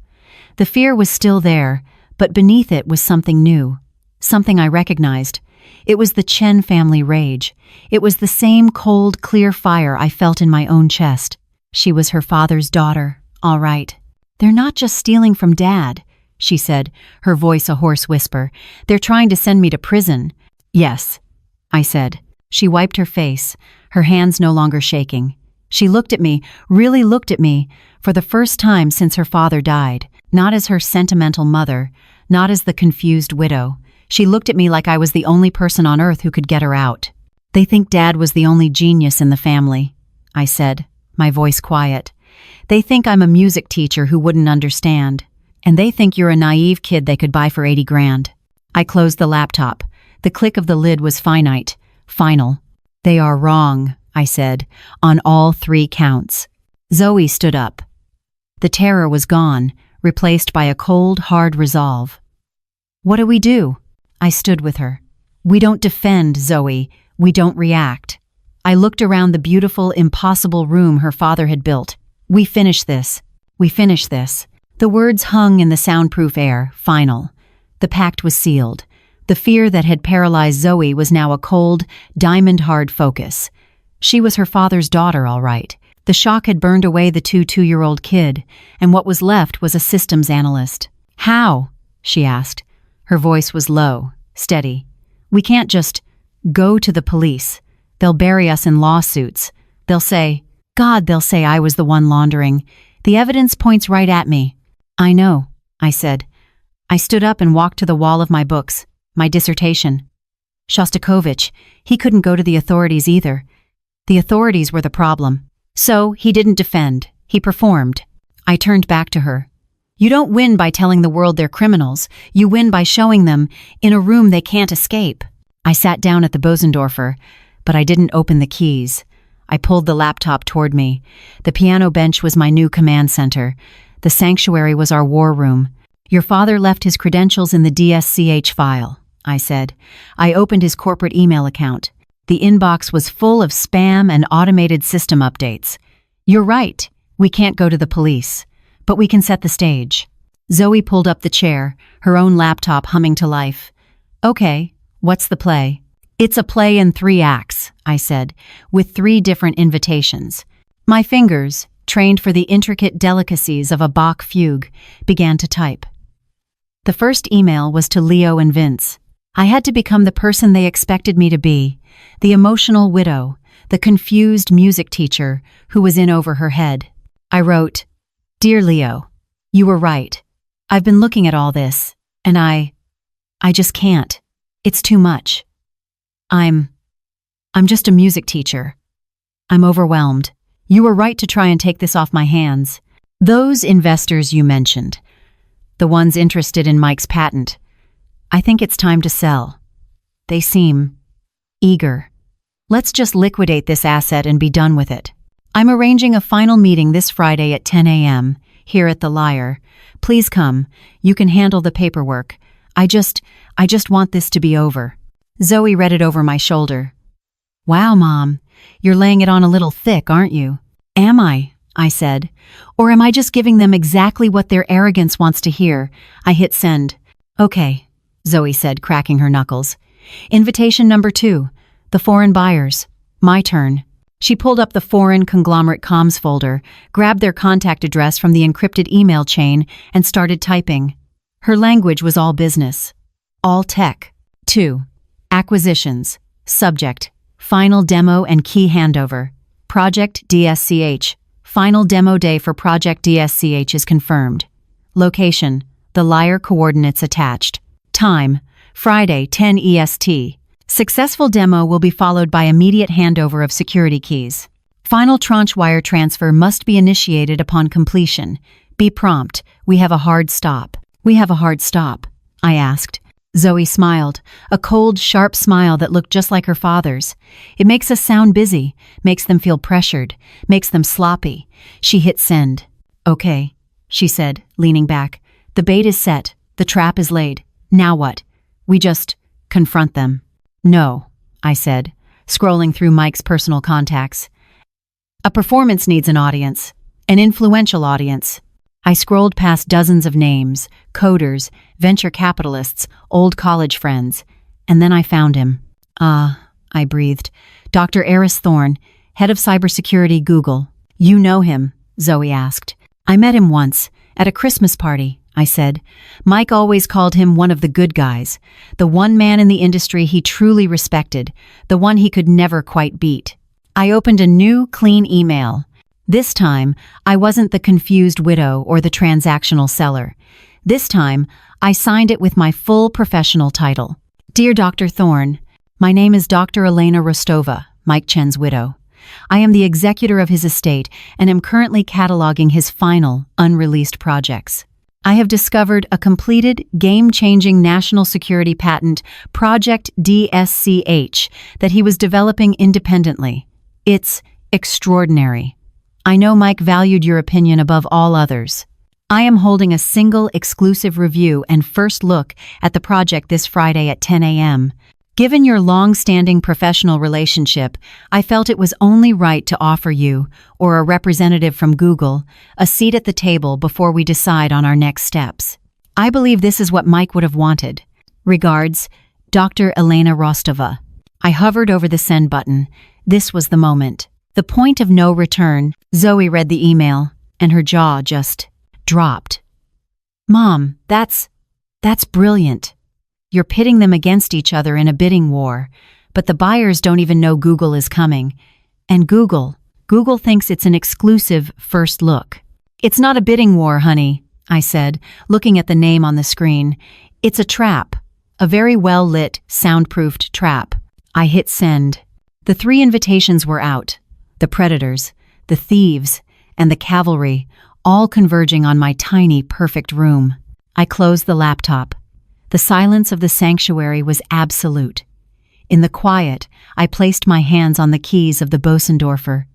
The fear was still there, but beneath it was something new, something I recognized. It was the Chen family rage. It was the same cold, clear fire I felt in my own chest. She was her father's daughter, all right. "They're not just stealing from Dad," she said, her voice a hoarse whisper. "They're trying to send me to prison." "Yes," I said. She wiped her face, her hands no longer shaking. She looked at me, really looked at me, for the first time since her father died, not as her sentimental mother, not as the confused widow. She looked at me like I was the only person on earth who could get her out. "They think Dad was the only genius in the family," I said, my voice quiet. "They think I'm a music teacher who wouldn't understand. And they think you're a naive kid they could buy for 80 grand. I closed the laptop. The click of the lid was finite, final. "They are wrong," I said, "on all 3 counts." Zoe stood up. The terror was gone, replaced by a cold, hard resolve. "What do we do?" I stood with her. "We don't defend, Zoe. We don't react." I looked around the beautiful, impossible room her father had built. "We finish this. We finish this." The words hung in the soundproof air, final. The pact was sealed. The fear that had paralyzed Zoe was now a cold, diamond-hard focus. She was her father's daughter, all right. The shock had burned away the 2-year-old kid, and what was left was a systems analyst. "How?" she asked. Her voice was low, steady. "We can't just go to the police. They'll bury us in lawsuits. They'll say, God, they'll say I was the one laundering. The evidence points right at me." "I know," I said. I stood up and walked to the wall of my books, my dissertation. Shostakovich, he couldn't go to the authorities either. The authorities were the problem. So he didn't defend. He performed. I turned back to her. "You don't win by telling the world they're criminals. You win by showing them in a room they can't escape." I sat down at the Bosendorfer, but I didn't open the keys. I pulled the laptop toward me. The piano bench was my new command center. The sanctuary was our war room. "Your father left his credentials in the DSCH file," I said. I opened his corporate email account. The inbox was full of spam and automated system updates. "You're right. We can't go to the police. But we can set the stage." Zoe pulled up the chair, her own laptop humming to life. "Okay, what's the play?" "It's a play in 3 acts," I said, with 3 different invitations. My fingers, trained for the intricate delicacies of a Bach fugue, began to type. The first email was to Leo and Vince. I had to become the person they expected me to be, the emotional widow, the confused music teacher who was in over her head. I wrote, "Dear Leo, you were right. I've been looking at all this, and I just can't. It's too much. I'm just a music teacher. I'm overwhelmed. You were right to try and take this off my hands. Those investors you mentioned, the ones interested in Mike's patent, I think it's time to sell. They seem eager. Let's just liquidate this asset and be done with it. I'm arranging a final meeting this Friday at 10 a.m. here at the Lyre. Please come. You can handle the paperwork. I just want this to be over." Zoe read it over my shoulder. "Wow, Mom, you're laying it on a little thick, aren't you?" "Am I?" I said. "Or am I just giving them exactly what their arrogance wants to hear?" I hit send. "Okay," Zoe said, cracking her knuckles. "Invitation number 2, the foreign buyers. My turn." She pulled up the foreign conglomerate comms folder, grabbed their contact address from the encrypted email chain, and started typing. Her language was all business. All tech. 2. Acquisitions. Subject. Final demo and key handover. Project DSCH. Final demo day for Project DSCH is confirmed. Location. The Lyre coordinates attached. Time. Friday, 10 EST. Successful demo will be followed by immediate handover of security keys. Final tranche wire transfer must be initiated upon completion. Be prompt. We have a hard stop. We have a hard stop, I asked. Zoe smiled, a cold, sharp smile that looked just like her father's. It makes us sound busy, makes them feel pressured, makes them sloppy. She hit send. Okay, she said, leaning back. The bait is set. The trap is laid. Now what? We just confront them. No, I said, scrolling through Mike's personal contacts. A performance needs an audience, an influential audience. I scrolled past dozens of names, coders, venture capitalists, old college friends, and then I found him. I breathed. Dr. Eris Thorne, head of cybersecurity, Google. You know him, Zoe asked. I met him once, at a Christmas party, I said. Mike always called him one of the good guys, the one man in the industry he truly respected, the one he could never quite beat. I opened a new, clean email. This time, I wasn't the confused widow or the transactional seller. This time, I signed it with my full professional title. Dear Dr. Thorne, my name is Dr. Elena Rostova, Mike Chen's widow. I am the executor of his estate and am currently cataloging his final, unreleased projects. I have discovered a completed, game-changing national security patent, Project DSCH, that he was developing independently. It's extraordinary. I know Mike valued your opinion above all others. I am holding a single exclusive review and first look at the project this Friday at 10 a.m. Given your long-standing professional relationship, I felt it was only right to offer you, or a representative from Google, a seat at the table before we decide on our next steps. I believe this is what Mike would have wanted. Regards, Dr. Elena Rostova. I hovered over the send button. This was the moment. The point of no return. Zoe read the email, and her jaw just dropped. Mom, that's brilliant. You're pitting them against each other in a bidding war, but the buyers don't even know Google is coming. And Google thinks it's an exclusive first look. It's not a bidding war, honey, I said, looking at the name on the screen. It's a trap, a very well-lit, soundproofed trap. I hit send. The 3 invitations were out. The predators, the thieves, and the cavalry, all converging on my tiny, perfect room. I closed the laptop. The silence of the sanctuary was absolute. In the quiet, I placed my hands on the keys of the Bosendorfer.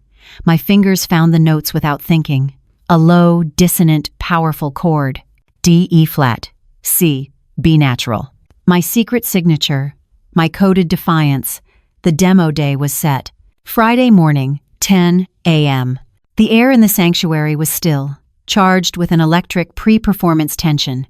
My fingers found the notes without thinking. A low, dissonant, powerful chord. D, E flat, C, B natural. My secret signature, my coded defiance. The demo day was set. Friday morning, 10 a.m. The air in the sanctuary was still, charged with an electric pre-performance tension.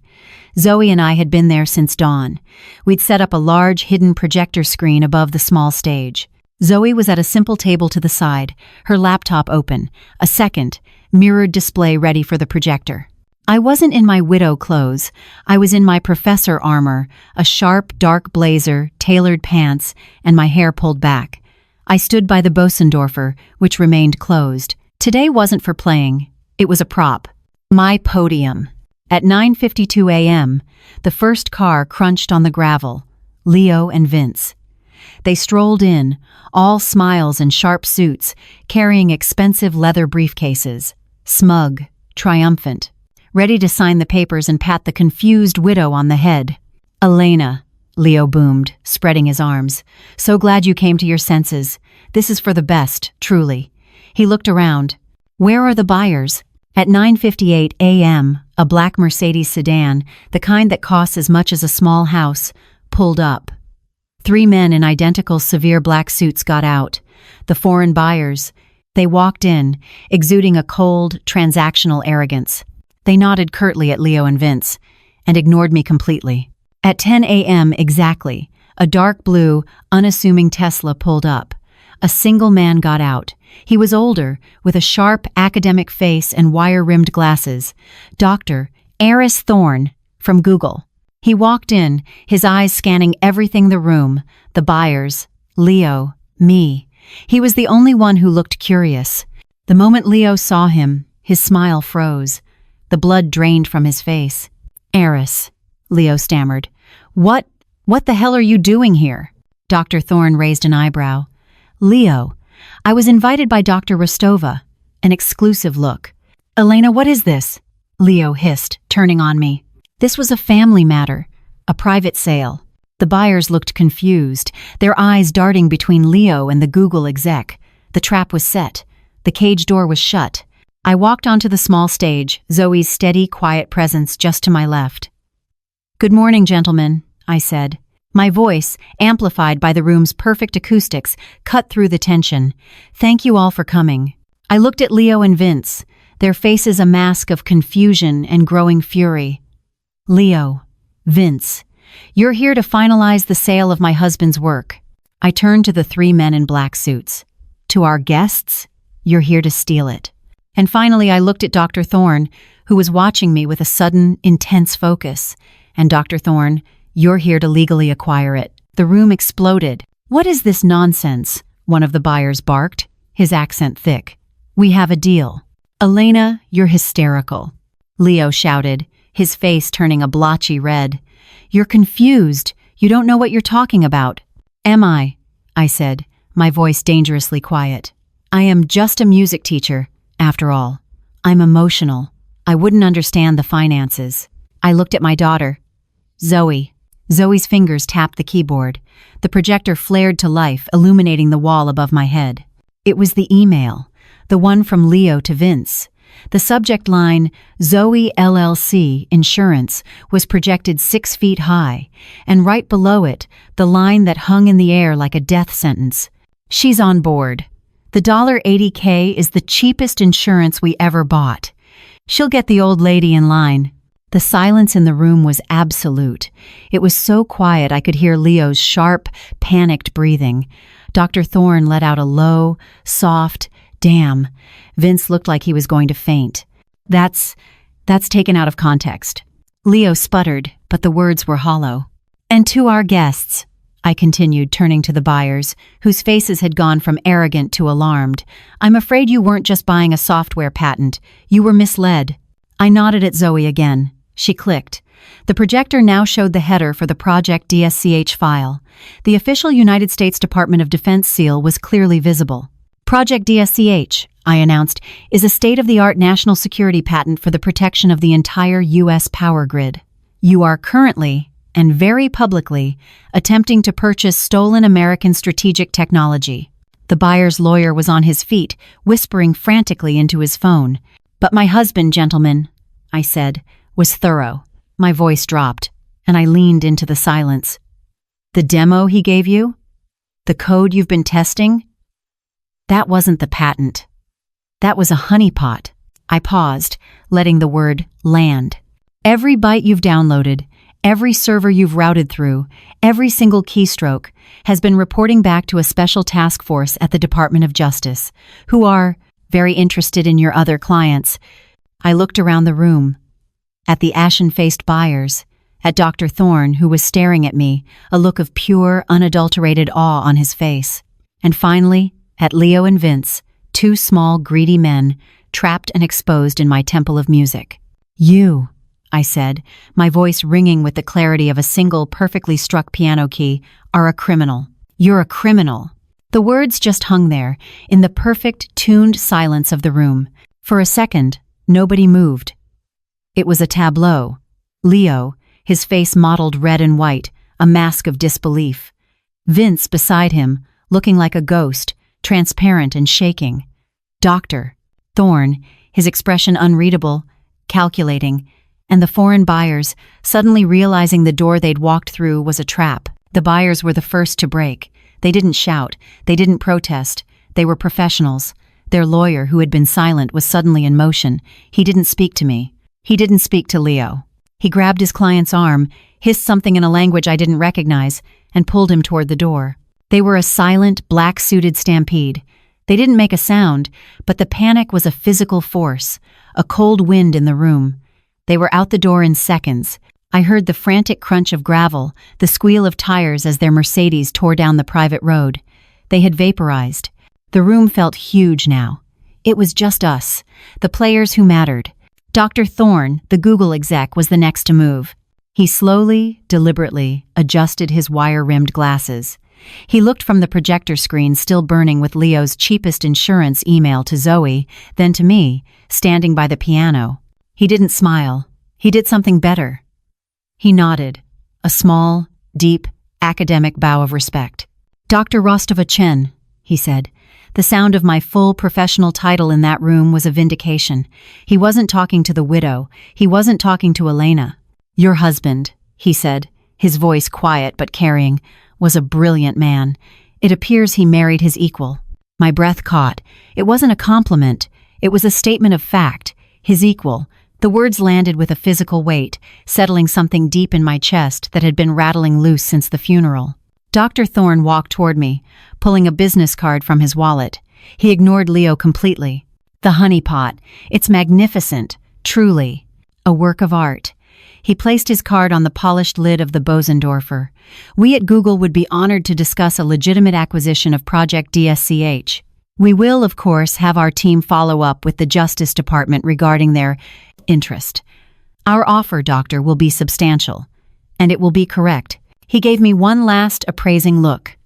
Zoe and I had been there since dawn. We'd set up a large hidden projector screen above the small stage. Zoe was at a simple table to the side, her laptop open, a second, mirrored display ready for the projector. I wasn't in my widow clothes. I was in my professor armor, a sharp, dark blazer, tailored pants, and my hair pulled back. I stood by the Bosendorfer, which remained closed. Today wasn't for playing. It was a prop. My podium. At 9:52 a.m., the first car crunched on the gravel. Leo and Vince. They strolled in, all smiles and sharp suits, carrying expensive leather briefcases. Smug, triumphant, ready to sign the papers and pat the confused widow on the head. Elena, Leo boomed, spreading his arms. So glad you came to your senses. This is for the best, truly. He looked around. Where are the buyers? At 9:58 a.m., a black Mercedes sedan, the kind that costs as much as a small house, pulled up. 3 men in identical severe black suits got out. The foreign buyers. They walked in, exuding a cold, transactional arrogance. They nodded curtly at Leo and Vince, and ignored me completely. At 10 a.m. exactly, a dark blue, unassuming Tesla pulled up. A single man got out. He was older, with a sharp, academic face and wire-rimmed glasses. Dr. Eris Thorne, From Google. He walked in, his eyes scanning everything: the room, the buyers, Leo, me. He was the only one who looked curious. The moment Leo saw him, his smile froze. The blood drained from his face. "Eris," Leo stammered. What the hell are you doing here?" Dr. Thorne raised an eyebrow. "Leo, I was invited by Dr. Rostova." An exclusive look. "Elena, what is this?" Leo hissed, turning on me. This was a family matter, a private sale. The buyers looked confused, their eyes darting between Leo and the Google exec. The trap was set. The cage door was shut. I walked onto the small stage, Zoe's steady, quiet presence just to my left. "Good morning, gentlemen," I said. My voice, amplified by the room's perfect acoustics, cut through the tension. "Thank you all for coming." I looked at Leo and Vince, their faces a mask of confusion and growing fury. "Leo, Vince, you're here to finalize the sale of my husband's work." I turned to the three men in black suits. "To our guests, you're here to steal it." And finally I looked at Dr. Thorne, who was watching me with a sudden, intense focus. "And Dr. Thorne, you're here to legally acquire it." The room exploded. "What is this nonsense?" one of the buyers barked, his accent thick. "We have a deal." "Elena, you're hysterical," Leo shouted, his face turning a blotchy red. "You're confused. You don't know what you're talking about." "Am I?" I said, my voice dangerously quiet. "I am just a music teacher, after all. I'm emotional. I wouldn't understand the finances." I looked at my daughter. "Zoe." Zoe's fingers tapped the keyboard. The projector flared to life, illuminating the wall above my head. It was the email, the one from Leo to Vince. The subject line, "Zoe LLC Insurance," was projected 6 feet high, and right below it, the line that hung in the air like a death sentence. "She's on board. The $80K is the cheapest insurance we ever bought. She'll get the old lady in line." The silence in the room was absolute. It was so quiet I could hear Leo's sharp, panicked breathing. Dr. Thorne let out a low, soft, "Damn." Vince looked like he was going to faint. That's taken out of context." Leo sputtered, but the words were hollow. "And to our guests," I continued, turning to the buyers, whose faces had gone from arrogant to alarmed. "I'm afraid you weren't just buying a software patent. You were misled." I nodded at Zoe again. She clicked. The projector now showed the header for the Project DSCH file. The official United States Department of Defense seal was clearly visible. "Project DSCH," I announced, "is a state-of-the-art national security patent for the protection of the entire U.S. power grid. You are currently, and very publicly, attempting to purchase stolen American strategic technology." The buyer's lawyer was on his feet, whispering frantically into his phone. "But my husband, gentlemen," I said, was thorough. My voice dropped, and I leaned into the silence. "The demo he gave you? The code you've been testing? That wasn't the patent. That was a honeypot." I paused, letting the word land. "Every byte you've downloaded, every server you've routed through, every single keystroke has been reporting back to a special task force at the Department of Justice, who are very interested in your other clients." I looked around the room, at the ashen-faced buyers, at Dr. Thorne, who was staring at me, a look of pure, unadulterated awe on his face, and finally, at Leo and Vince, 2 small, greedy men, trapped and exposed in my temple of music. "You," I said, my voice ringing with the clarity of a single perfectly struck piano key, "are a criminal. You're a criminal." The words just hung there, in the perfect, tuned silence of the room. For a second, nobody moved. It was a tableau. Leo, his face mottled red and white, a mask of disbelief. Vince beside him, looking like a ghost, transparent and shaking. Dr. Thorne, his expression unreadable, calculating, and the foreign buyers, suddenly realizing the door they'd walked through was a trap. The buyers were the first to break. They didn't shout. They didn't protest. They were professionals. Their lawyer, who had been silent, was suddenly in motion. He didn't speak to me. He didn't speak to Leo. He grabbed his client's arm, hissed something in a language I didn't recognize, and pulled him toward the door. They were a silent, black-suited stampede. They didn't make a sound, but the panic was a physical force, a cold wind in the room. They were out the door in seconds, I heard the frantic crunch of gravel, the squeal of tires as their Mercedes tore down the private road. They had vaporized. The room felt huge now. It was just us, the players who mattered. Dr. Thorne, the Google exec, was the next to move. He slowly, deliberately adjusted his wire-rimmed glasses. He looked from the projector screen still burning with Leo's cheapest insurance email to Zoe, then to me, standing by the piano. He didn't smile. He did something better. He nodded, a small, deep, academic bow of respect. "Dr. Rostova-Chen," he said. The sound of my full professional title in that room was a vindication. He wasn't talking to the widow. He wasn't talking to Elena. "Your husband," he said, his voice quiet but carrying, "was a brilliant man. It appears he married his equal." My breath caught. It wasn't a compliment. It was a statement of fact. His equal. The words landed with a physical weight, settling something deep in my chest that had been rattling loose since the funeral. Dr. Thorne walked toward me, pulling a business card from his wallet. He ignored Leo completely. "The honeypot. It's magnificent. Truly. A work of art." He placed his card on the polished lid of the Bosendorfer. "We at Google would be honored to discuss a legitimate acquisition of Project DSCH. We will, of course, have our team follow up with the Justice Department regarding their interest. Our offer, Doctor, will be substantial, and it will be correct." He gave me one last appraising look.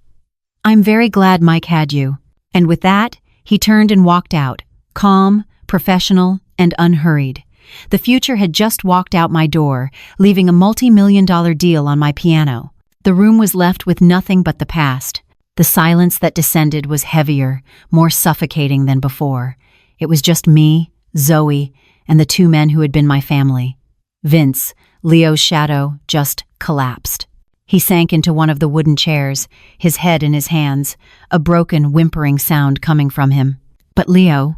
"I'm very glad Mike had you." And with that, he turned and walked out, calm, professional, and unhurried. The future had just walked out my door, leaving a multi-million-dollar deal on my piano. The room was left with nothing but the past. The silence that descended was heavier, more suffocating than before. It was just me, Zoe, and the two men who had been my family. Vince, Leo's shadow, just collapsed. He sank into one of the wooden chairs, his head in his hands, a broken, whimpering sound coming from him. But Leo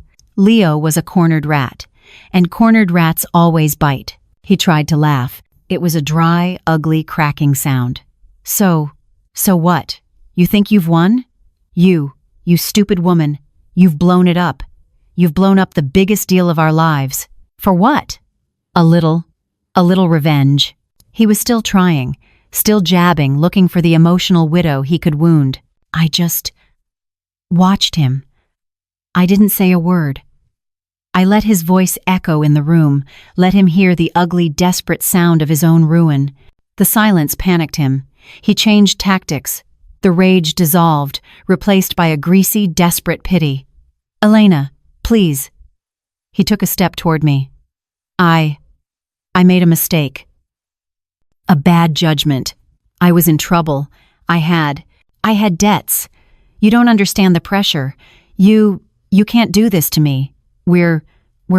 was a cornered rat, and cornered rats always bite. He tried to laugh. It was a dry, ugly, cracking sound. So what? You think you've won? You stupid woman. You've blown it up. You've blown up the biggest deal of our lives. For what? A little revenge. He was still trying, still jabbing, looking for the emotional widow he could wound. I just watched him. I didn't say a word. I let his voice echo in the room, let him hear the ugly, desperate sound of his own ruin. The silence panicked him. He changed tactics. The rage dissolved, replaced by a greasy, desperate pity. "Elena, please." He took a step toward me. I made a mistake. A bad judgment. I was in trouble. I had debts. You don't understand the pressure. You can't do this to me. We're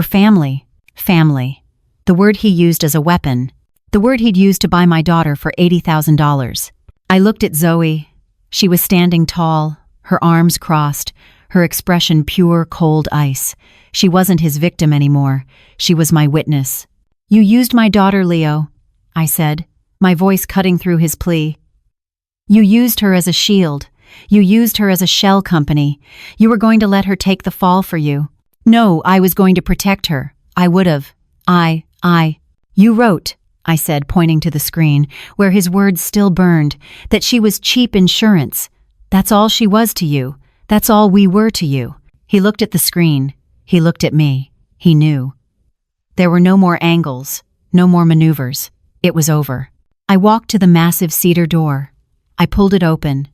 family. Family. The word he used as a weapon. The word he'd used to buy my daughter for $80,000. I looked at Zoe. She was standing tall, her arms crossed, her expression pure, cold ice. She wasn't his victim anymore. She was my witness. "You used my daughter, Leo," I said, my voice cutting through his plea. "You used her as a shield. You used her as a shell company. You were going to let her take the fall for you. No, I was going to protect her. I would have. You wrote," I said, pointing to the screen, where his words still burned, "that she was cheap insurance. That's all she was to you. That's all we were to you." He looked at the screen. He looked at me. He knew. There were no more angles, no more maneuvers. It was over. I walked to the massive cedar door. I pulled it open.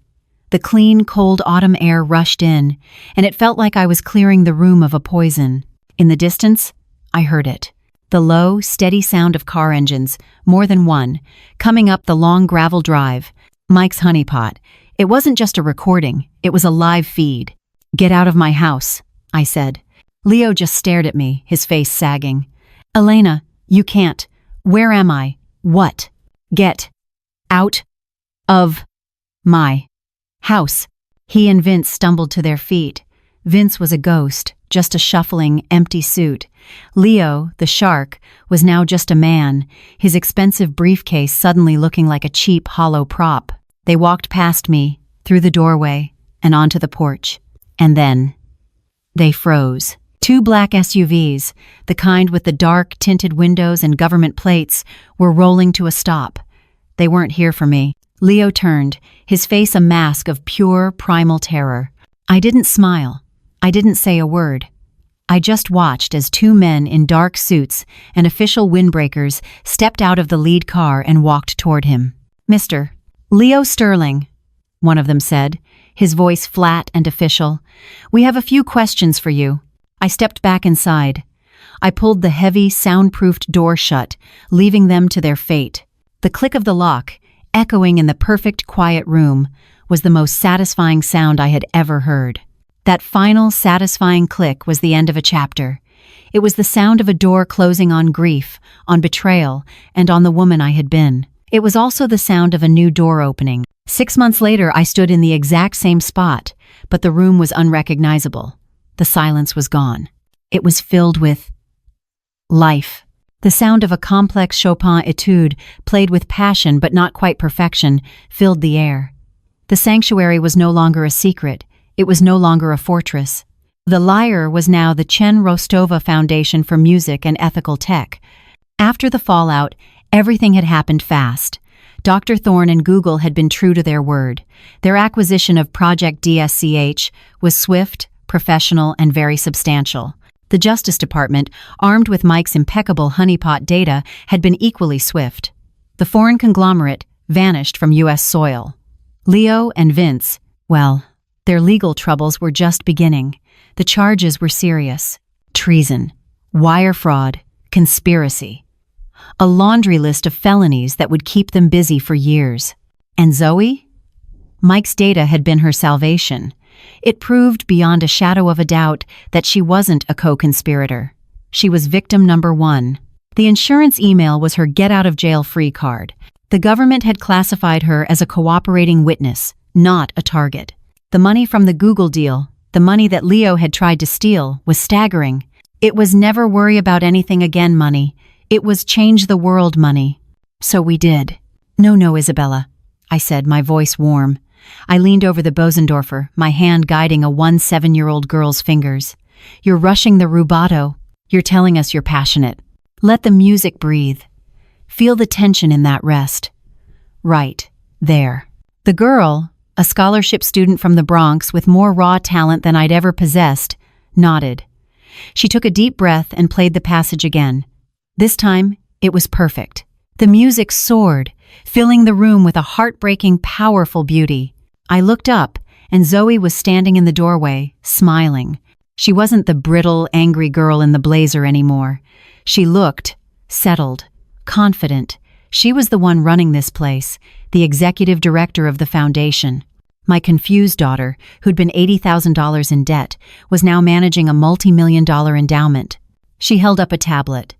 The clean, cold autumn air rushed in, and it felt like I was clearing the room of a poison. In the distance, I heard it. The low, steady sound of car engines, more than one, coming up the long gravel drive. Mike's honeypot. It wasn't just a recording, it was a live feed. "Get out of my house," I said. Leo just stared at me, his face sagging. "Elena, you can't. Where am I? What? Get out of my house." He and Vince stumbled to their feet. Vince was a ghost, just a shuffling, empty suit. Leo, the shark, was now just a man, his expensive briefcase suddenly looking like a cheap, hollow prop. They walked past me, through the doorway, and onto the porch. And then they froze. Two black SUVs, the kind with the dark, tinted windows and government plates, were rolling to a stop. They weren't here for me. Leo turned, his face a mask of pure, primal terror. I didn't smile. I didn't say a word. I just watched as two men in dark suits and official windbreakers stepped out of the lead car and walked toward him. "Mr. Leo Sterling," one of them said, his voice flat and official. "We have a few questions for you." I stepped back inside. I pulled the heavy, soundproofed door shut, leaving them to their fate. The click of the lock, echoing in the perfect, quiet room, was the most satisfying sound I had ever heard. That final, satisfying click was the end of a chapter. It was the sound of a door closing on grief, on betrayal, and on the woman I had been. It was also the sound of a new door opening. 6 months later, I stood in the exact same spot, but the room was unrecognizable. The silence was gone. It was filled with life. The sound of a complex Chopin etude, played with passion but not quite perfection, filled the air. The sanctuary was no longer a secret. It was no longer a fortress. The lyre was now the Chen Rostova Foundation for Music and Ethical Tech. After the fallout, everything had happened fast. Dr. Thorne and Google had been true to their word. Their acquisition of Project DSCH was swift, professional, and very substantial. The Justice Department, armed with Mike's impeccable honeypot data, had been equally swift. The foreign conglomerate vanished from U.S. soil. Leo and Vince, well, their legal troubles were just beginning. The charges were serious. Treason, wire fraud, conspiracy. A laundry list of felonies that would keep them busy for years. And Zoe? Mike's data had been her salvation. It proved beyond a shadow of a doubt that she wasn't a co-conspirator. She was victim number one. The insurance email was her get-out-of-jail-free card. The government had classified her as a cooperating witness, not a target. The money from the Google deal, the money that Leo had tried to steal, was staggering. It was never worry about anything again money. It was change the world money. So we did. No, Isabella, I said, my voice warm. I leaned over the Bosendorfer, my hand guiding a 7-year-old girl's fingers. You're rushing the rubato. You're telling us you're passionate. Let the music breathe. Feel the tension in that rest. Right, there. The girl, a scholarship student from the Bronx with more raw talent than I'd ever possessed, nodded. She took a deep breath and played the passage again. This time, it was perfect. The music soared, filling the room with a heartbreaking, powerful beauty. I looked up, and Zoe was standing in the doorway, smiling. She wasn't the brittle, angry girl in the blazer anymore. She looked settled, confident. She was the one running this place, the executive director of the foundation. My confused daughter, who'd been $80,000 in debt, was now managing a multi-million-dollar endowment. She held up a tablet.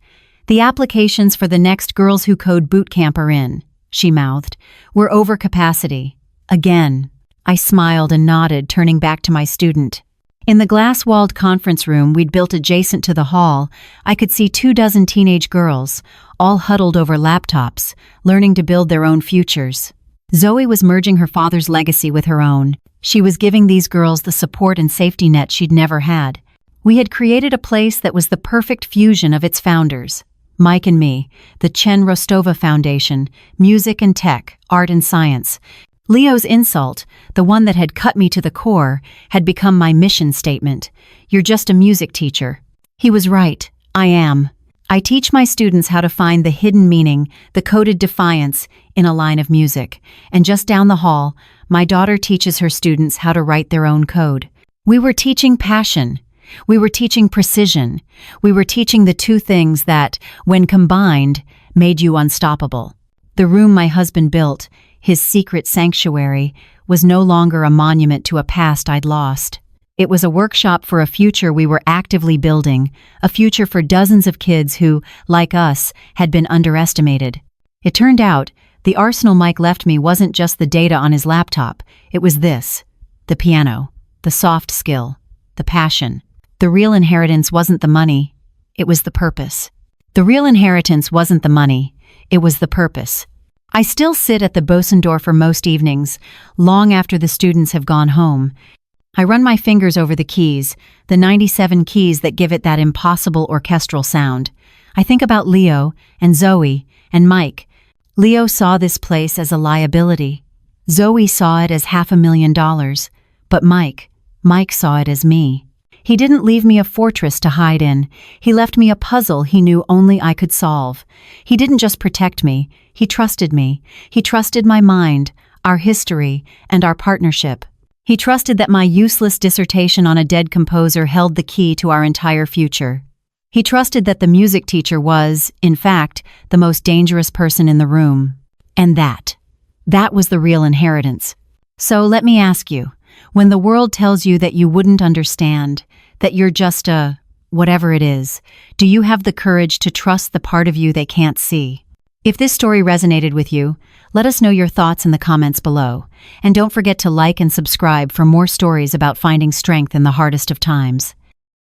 "The applications for the next Girls Who Code boot camp are in," she mouthed. "We're over capacity." Again. I smiled and nodded, turning back to my student. In the glass-walled conference room we'd built adjacent to the hall, I could see 24 teenage girls, all huddled over laptops, learning to build their own futures. Zoe was merging her father's legacy with her own. She was giving these girls the support and safety net she'd never had. We had created a place that was the perfect fusion of its founders. Mike and me, the Chen Rostova Foundation, music and tech, art and science. Leo's insult, the one that had cut me to the core, had become my mission statement. You're just a music teacher. He was right. I am. I teach my students how to find the hidden meaning, the coded defiance, in a line of music. And just down the hall, my daughter teaches her students how to write their own code. We were teaching passion. We were teaching precision. We were teaching the two things that, when combined, made you unstoppable. The room my husband built, his secret sanctuary, was no longer a monument to a past I'd lost. It was a workshop for a future we were actively building, a future for dozens of kids who, like us, had been underestimated. It turned out, the arsenal Mike left me wasn't just the data on his laptop. It was this: the piano, the soft skill, the passion. The real inheritance wasn't the money, it was the purpose. The real inheritance wasn't the money, it was the purpose. I still sit at the Bosendorfer most evenings, long after the students have gone home. I run my fingers over the keys, the 97 keys that give it that impossible orchestral sound. I think about Leo and Zoe and Mike. Leo saw this place as a liability. Zoe saw it as $500,000. But Mike saw it as me. He didn't leave me a fortress to hide in. He left me a puzzle he knew only I could solve. He didn't just protect me, he trusted me. He trusted my mind, our history, and our partnership. He trusted that my useless dissertation on a dead composer held the key to our entire future. He trusted that the music teacher was, in fact, the most dangerous person in the room. And that was the real inheritance. So let me ask you, when the world tells you that you wouldn't understand, that you're just a whatever it is, do you have the courage to trust the part of you they can't see? If this story resonated with you, let us know your thoughts in the comments below. And don't forget to like and subscribe for more stories about finding strength in the hardest of times.